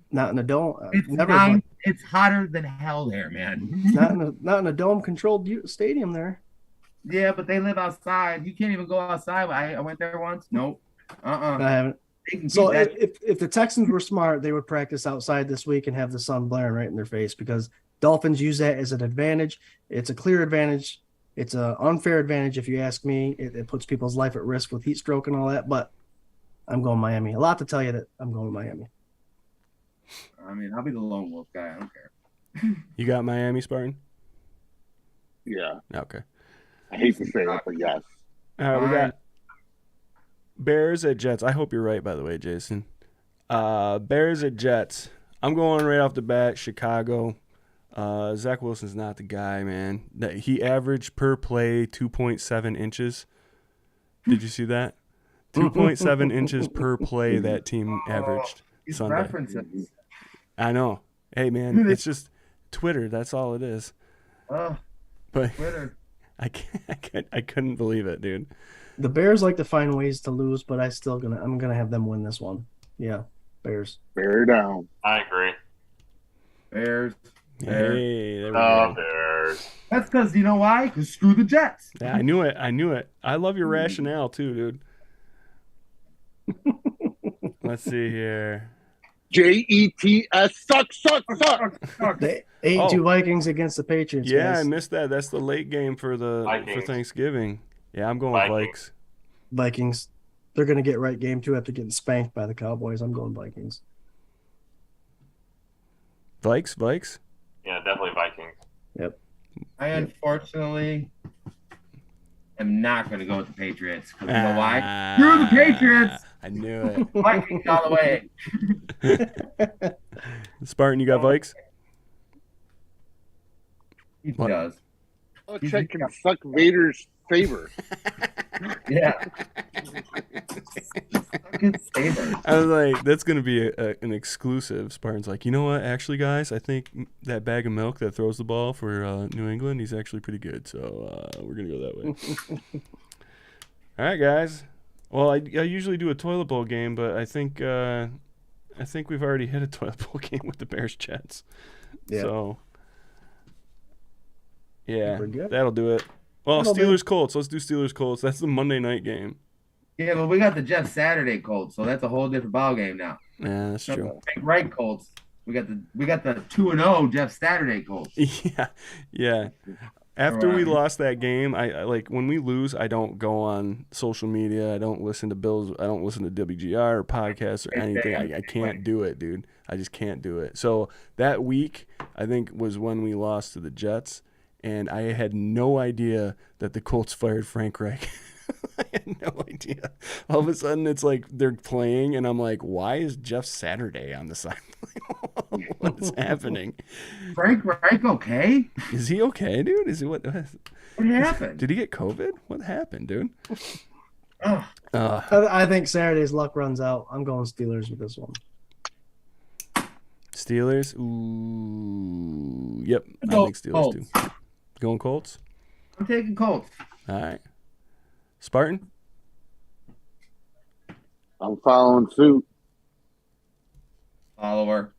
Not in a dome.
It's hotter than hell there, man.
Not in a dome-controlled stadium there.
Yeah, but they live outside. You can't even go outside. I went there once. Nope.
I haven't. So if the Texans were smart, they would practice outside this week and have the sun blaring right in their face, because Dolphins use that as an advantage. It's a clear advantage. It's an unfair advantage, if you ask me. It puts people's life at risk with heat stroke and all that, but I'm going Miami. A lot to tell you that I'm going Miami.
I mean, I'll be the lone wolf guy. I don't care.
You got Miami, Spartan?
Yeah.
Okay.
I hate to say it, but yes.
All right, we got Bears at Jets. I hope you're right, by the way, Jason. Bears at Jets. I'm going right off the bat, Chicago. Zach Wilson's not the guy, man. He averaged per play 2.7 inches. Did you see that? 2.7 inches per play that team averaged Sunday.
References.
I know. Hey, man, it's just Twitter. That's all it is. But
Twitter.
I couldn't believe it, dude.
The Bears like to find ways to lose, but I'm gonna have them win this one. Yeah, Bears.
Bear down.
I agree.
Bears.
Hey, there we go.
Bears.
That's because you know why? Because screw the Jets.
Yeah, I knew it. I love your rationale too, dude. Let's see here.
Jets suck.
The 8-2 Vikings against the Patriots.
Yeah,
guys.
I missed that. That's the late game for Thanksgiving. Yeah, I'm going Vikes.
Vikings. They're gonna get right game 2 after getting spanked by the Cowboys. I'm going Vikings.
Vikes?
Yeah, definitely Vikings.
Yep.
I unfortunately am not going to go with the Patriots. Because you know why? Screw the Patriots.
I knew it.
Vikings all the way.
Spartan, you got Vikes?
He does.
Belichick can suck Vader's favor.
Yeah.
I was like, that's going to be an exclusive. Spartan's like, you know what? Actually, guys, I think that bag of milk that throws the ball for New England, he's actually pretty good. So we're going to go that way. All right, guys. Well, I usually do a toilet bowl game, but I think we've already hit a toilet bowl game with the Bears Jets. Yeah. So, yeah, that'll do it. Well, Steelers Colts. Let's do Steelers Colts. That's the Monday night game.
Yeah, but we got the Jeff Saturday Colts, so that's a whole different ball game now.
Yeah, that's true.
Right Colts. We got the 2-0 Jeff Saturday Colts.
Yeah. After we lost that game, I like when we lose, I don't go on social media. I don't listen to Bills. I don't listen to WGR or podcasts or anything. I can't do it, dude. I just can't do it. So that week, I think, was when we lost to the Jets, and I had no idea that the Colts fired Frank Reich. I had no idea. All of a sudden, it's like they're playing, and I'm like, why is Jeff Saturday on the sideline? What is happening?
Frank Reich okay?
Is he okay, dude? Is he what
happened?
Did he get COVID? What happened, dude?
I think Saturday's luck runs out. I'm going Steelers with this one.
Steelers? Ooh. Yep. I think Steelers
Colts.
too. Going Colts?
I'm taking Colts.
All right. Spartan?
I'm following suit.
Follower.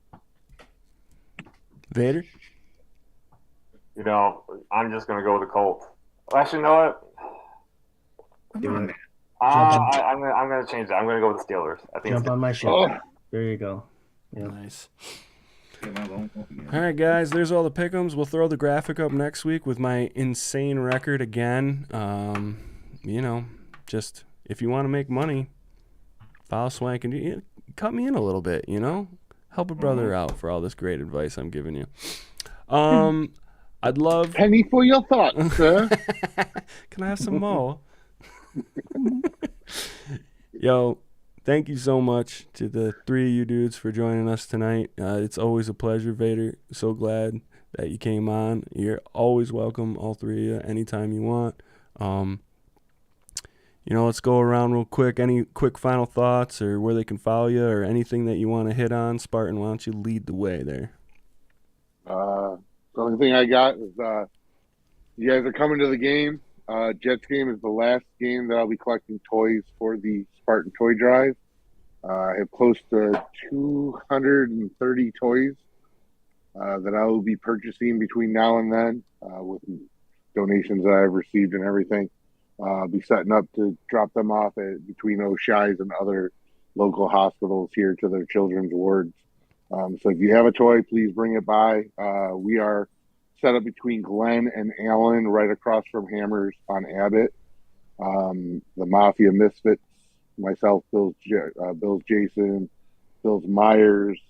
Vader?
You know, I'm just going to go with the Colts. Actually, you know what?
Do it.
I'm going to change that. I'm going to go with the Steelers. I think
Jump on my ship.
Oh.
There you go. Yeah.
Nice. All right, guys, there's all the pick'ems. We'll throw the graphic up next week with my insane record again. You know, just if you want to make money, follow Swank and cut me in a little bit, you know? Help a brother out for all this great advice I'm giving you. I'd love...
Penny for your thoughts, sir.
Can I have some more? Yo, thank you so much to the three of you dudes for joining us tonight. It's always a pleasure, Vader. So glad that you came on. You're always welcome, all three of you, anytime you want. Let's go around real quick. Any quick final thoughts or where they can follow you or anything that you want to hit on? Spartan, why don't you lead the way there?
The only thing I got is you guys are coming to the game. Jets game is the last game that I'll be collecting toys for the Spartan toy drive. I have close to 230 toys that I will be purchasing between now and then with donations that I've received and everything. I'll be setting up to drop them off between O'Shea's and other local hospitals here to their children's wards. So if you have a toy, please bring it by. We are set up between Glen and Allen, right across from Hammers on Abbott. The Mafia Misfits, myself, Bill's Jason, Bill's Myers.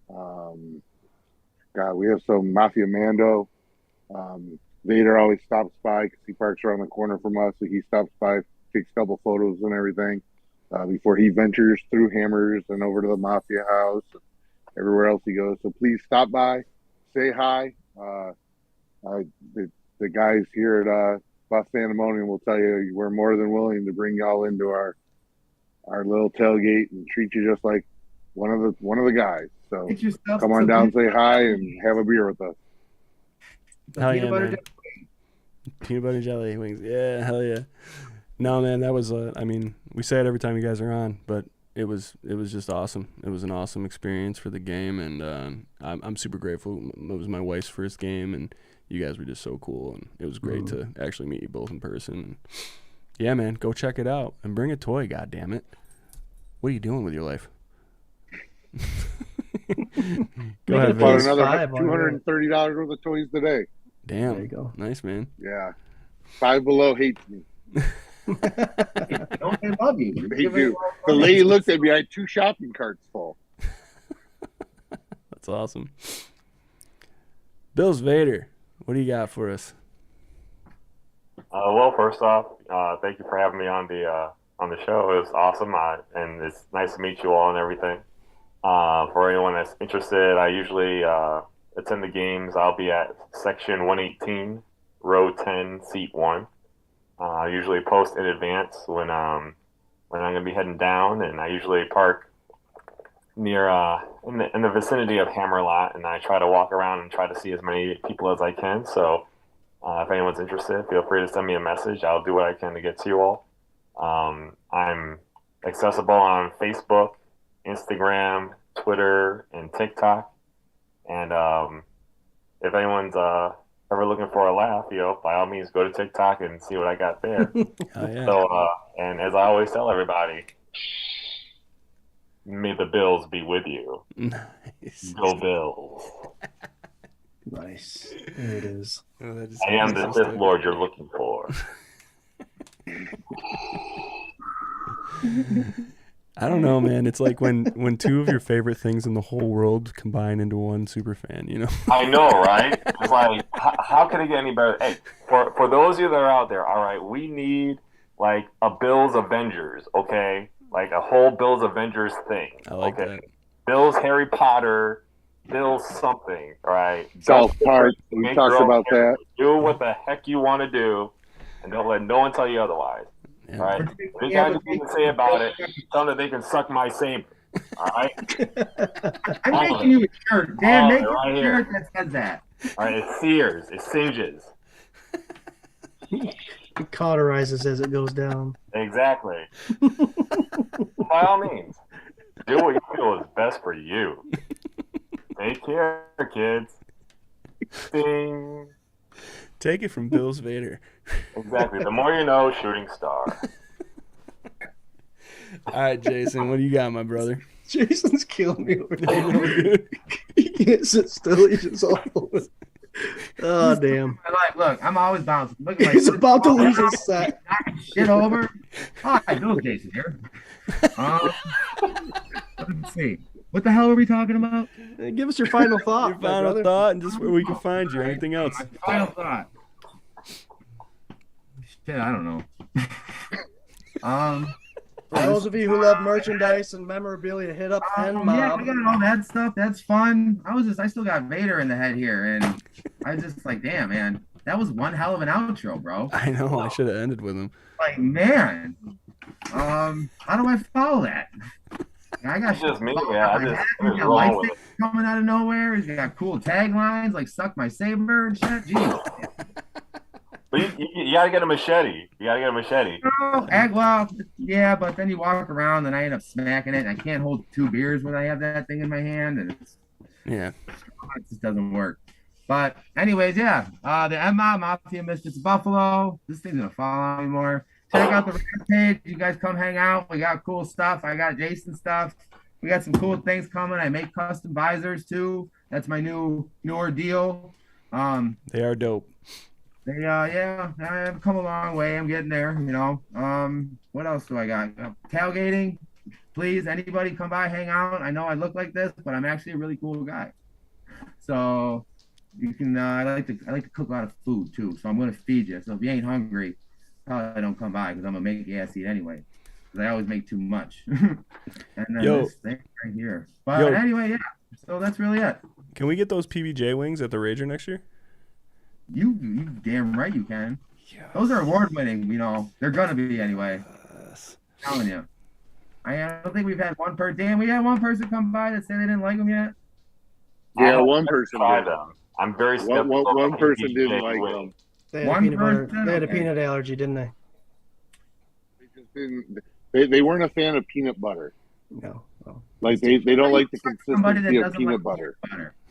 We have some Mafia Mando. Vader always stops by because he parks around the corner from us. So he stops by, takes a couple photos and everything before he ventures through Hammers and over to the Mafia house, and everywhere else he goes. So please stop by, say hi. The guys here at Buff Pandemonium will tell you we're more than willing to bring y'all into our little tailgate and treat you just like one of the guys. So come on down, say hi, and have a beer with us.
Hell yeah, man. Peanut butter jelly wings. Yeah, hell yeah. No, man, that was we say it every time you guys are on, but it was just awesome. It was an awesome experience for the game, and I'm super grateful. It was my wife's first game, and you guys were just so cool, and it was great to actually meet you both in person. And yeah, man, go check it out and bring a toy. God damn it, what are you doing with your life? Go ahead,
bought another $230 worth of toys today.
Damn,
there you go.
Nice, man.
Yeah, Five Below hates me.
They love you.
They do. The lady looked at me. I had 2 shopping carts full.
That's awesome. Bills Vader, what do you got for us?
Well, first off, thank you for having me on the show. It was awesome, and it's nice to meet you all and everything. For anyone that's interested, I usually attend the games. I'll be at section 118, row 10, seat 1. I usually post in advance when I'm going to be heading down, and I usually park near in the vicinity of Hammerlot, and I try to walk around and try to see as many people as I can. So if anyone's interested, feel free to send me a message. I'll do what I can to get to you all. I'm accessible on Facebook, Instagram, Twitter, and TikTok. And if anyone's ever looking for a laugh, by all means, go to TikTok and see what I got there.
Oh, yeah.
So, and as I always tell everybody, may the Bills be with you.
Nice.
Go Bills.
Nice. There it is.
Oh,
I am the Sith Lord you're looking for.
I don't know, man. It's like when 2 of your favorite things in the whole world combine into one super fan,
I know, right? It's like, how can it get any better? Hey, for those of you that are out there, all right, we need like a Bills Avengers, okay? Like a whole Bills Avengers thing.
I like
okay?
that.
Bills Harry Potter, Bills something, all right?
South Park, we talked about that.
Do what the heck you want to do, and don't let no one tell you otherwise.
Yeah.
All right. They got anything to say about it. Tell them that they can suck my saber. All right.
I'm making you a shirt, Dan. Make
right
a
here.
shirt that says that.
All right. It sears. It singes.
It cauterizes as it goes down.
Exactly. By all means, do what you feel is best for you. Take care, kids. Ding.
Take it from Bills Vader.
Exactly. The more you know, shooting star.
All right, Jason, what do you got, my brother?
Jason's killing me over there. He can't sit still. He's just awful. Oh, damn.
Look, I'm always bouncing. Look at
He's about to lose his set.
knocking shit over. Hi, Bill Jason here. Let's see. What the hell are we talking about?
Give us your final thought.
Your final thought and just where we can find you. Anything else?
My final thought. Shit, I don't know.
For those of you who love merchandise and memorabilia, hit up N Mob.
Yeah, I got all that stuff. That's fun. I still got Vader in the head here, and I was just like, damn, man, that was one hell of an outro, bro.
I know. I should have ended with him.
Like, man, how do I follow that? I got
Just me,
shit
man.
on my hat. He's got lightsabers coming out of nowhere. He's got cool taglines like "suck my saber" and shit. Jeez.
But you gotta get a machete. You gotta get a machete.
Well, yeah, but then you walk around and I end up smacking it. And I can't hold 2 beers when I have that thing in my hand, and it just doesn't work. But anyways, yeah, the Emma Mafia Misfits Buffalo. This thing's gonna fall anymore. Check out the Reddit page. You guys come hang out. We got cool stuff. I got Jason stuff. We got some cool things coming. I make custom visors too. That's my newer deal.
They are dope.
Yeah, I've come a long way. I'm getting there, you know. What else do I got? Tailgating. Please, anybody come by, hang out. I know I look like this, but I'm actually a really cool guy. So you can. I like to cook a lot of food too. So I'm gonna feed you. So if you ain't hungry, probably don't come by because I'm gonna make your ass eat anyway. Because I always make too much. And then this thing right here. But anyway, yeah. So that's really it.
Can we get those PBJ wings at the Rager next year?
You damn right you can. Yes. Those are award winning, you know. They're gonna be anyway. Yes. I'm telling you. I don't think we've had one person. Damn, we had one person come by that said they didn't like them yet.
Yeah, one person did.
I'm very skeptical.
One person didn't like them.
They had a peanut allergy, didn't they?
They just didn't. They weren't a fan of peanut butter.
No. Oh.
Like they don't like the consistency of peanut butter.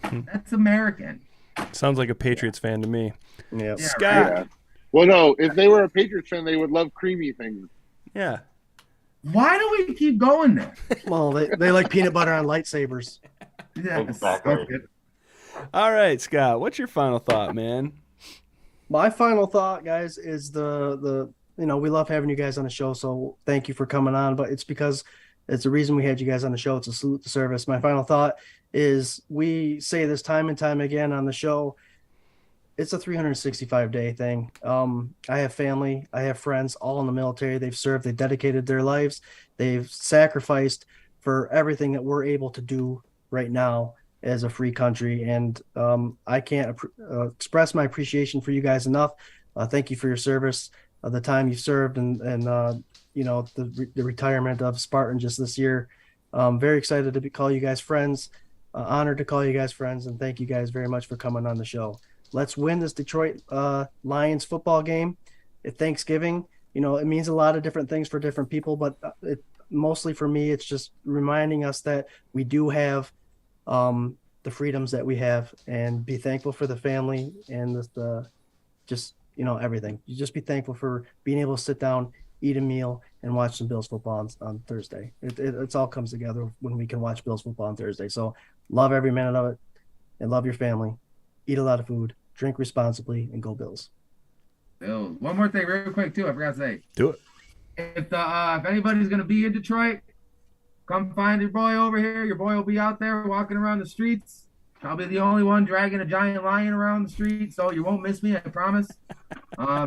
That's American.
Sounds like a Patriots fan to me.
Yeah.
Scott.
Yeah. Well, no, if they were a Patriots fan, they would love creamy things.
Yeah.
Why do we keep going there?
Well, they like peanut butter on lightsabers.
Yeah,
exactly.
All right, Scott, what's your final thought, man?
My final thought, guys, is the we love having you guys on the show, so thank you for coming on. But it's because it's the reason we had you guys on the show. It's a salute to service. My final thought is we say this time and time again on the show. It's a 365-day thing. I have family. I have friends all in the military. They've served. They dedicated their lives. They've sacrificed for everything that we're able to do right now as a free country. And I can't express my appreciation for you guys enough. Thank you for your service, the time you've served, and the retirement of Spartan just this year. Very excited to call you guys friends. Honored to call you guys friends, and thank you guys very much for coming on the show. Let's win this Detroit Lions football game at Thanksgiving. It means a lot of different things for different people, but mostly for me, it's just reminding us that we do have the freedoms that we have, and be thankful for the family and the everything. You just be thankful for being able to sit down, eat a meal, and watch some Bills football on Thursday. It all comes together when we can watch Bills football on Thursday. So love every minute of it, and love your family. Eat a lot of food, drink responsibly, and go Bills.
Bills. One more thing real quick, too. I forgot to say.
Do it.
If anybody's going to be in Detroit, come find your boy over here. Your boy will be out there walking around the streets. I'll be the only one dragging a giant lion around the street, so you won't miss me, I promise.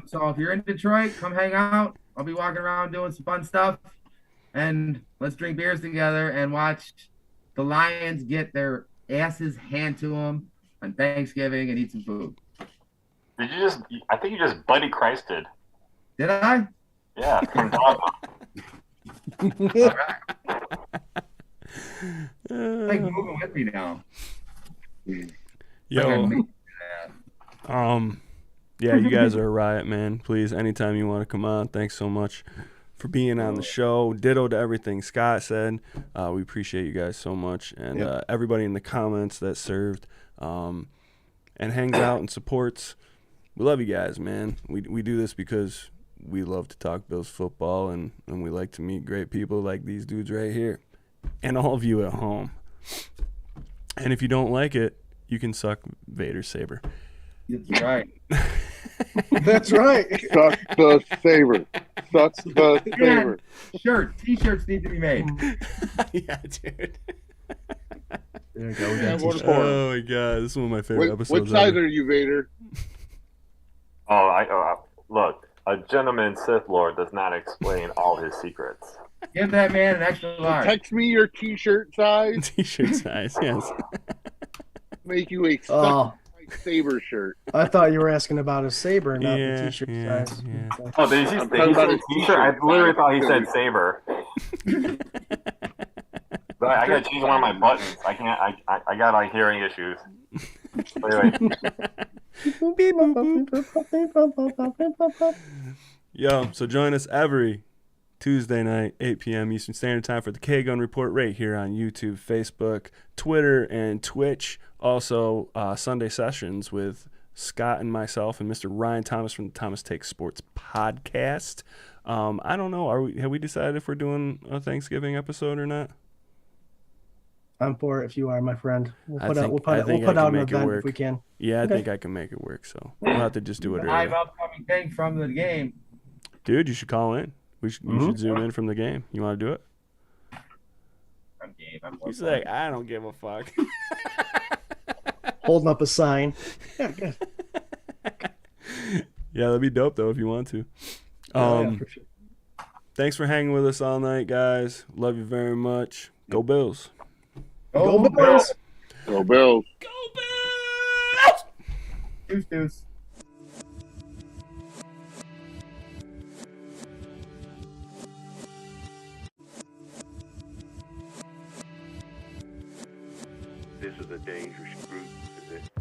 So if you're in Detroit, come hang out. I'll be walking around doing some fun stuff. And let's drink beers together and watch the Lions get their asses handed to them on Thanksgiving and eat some food.
Did you just? I think you just Buddy Christed.
Did I?
Yeah. From Dogma.
All right. Like moving with me now.
Yo. Yeah, you guys are a riot, man. Please, anytime you want to come on, thanks so much for being on the show. Ditto to everything Scott said. We appreciate you guys so much, and everybody in the comments that served and hangs out and supports. We love you guys, man. We do this because we love to talk Bills football, and we like to meet great people like these dudes right here, and all of you at home. And if you don't like it, you can suck Vader's saber.
That's right.
That's right.
Suck the saber. Suck the saber.
T-shirts need to be made.
Yeah, dude.
There you go.
Oh my god, this is one of my favorite episodes.
What side are you, Vader?
Look, a gentleman Sith Lord does not explain all his secrets.
Give that man an extra large.
Text me your T-shirt size.
T-shirt size, yes.
Make you a
Oh,
Saber shirt.
I thought you were asking about a Saber, not
Yeah,
the T-shirt
yeah,
size.
yeah.
Oh, did
I'm
he
talking about
say
his
t-shirt? I
t-shirt
literally
size.
thought he said saber. But I gotta change one of my buttons. I can't. I got like hearing issues. But anyway,
Yo, so join us every Tuesday night, 8 p.m. Eastern Standard Time for the K-Gun Report right here on YouTube, Facebook, Twitter, and Twitch. Also, Sunday sessions with Scott and myself and Mr. Ryan Thomas from the Thomas Takes Sports podcast. I don't know. Have we decided if we're doing a Thanksgiving episode or not?
I'm for it if you are, my friend. We'll
I
put
think
out an
make it
event
work.
if we can.
Yeah, I
Okay.
think I can make it work. So we'll have to just do it
Live
early.
upcoming thing from the game.
Dude, you should call in. You should zoom in from the game. You want to do it?
I'm game.
He's like, I don't give a fuck.
Holding up a sign. Yeah, good.
Yeah, that'd be dope though if you want to.
Yeah, for sure.
Thanks for hanging with us all night, guys. Love you very much. Go Bills.
Go Bills.
Go Bills.
Go Bills!
Deuce.
This is a dangerous group that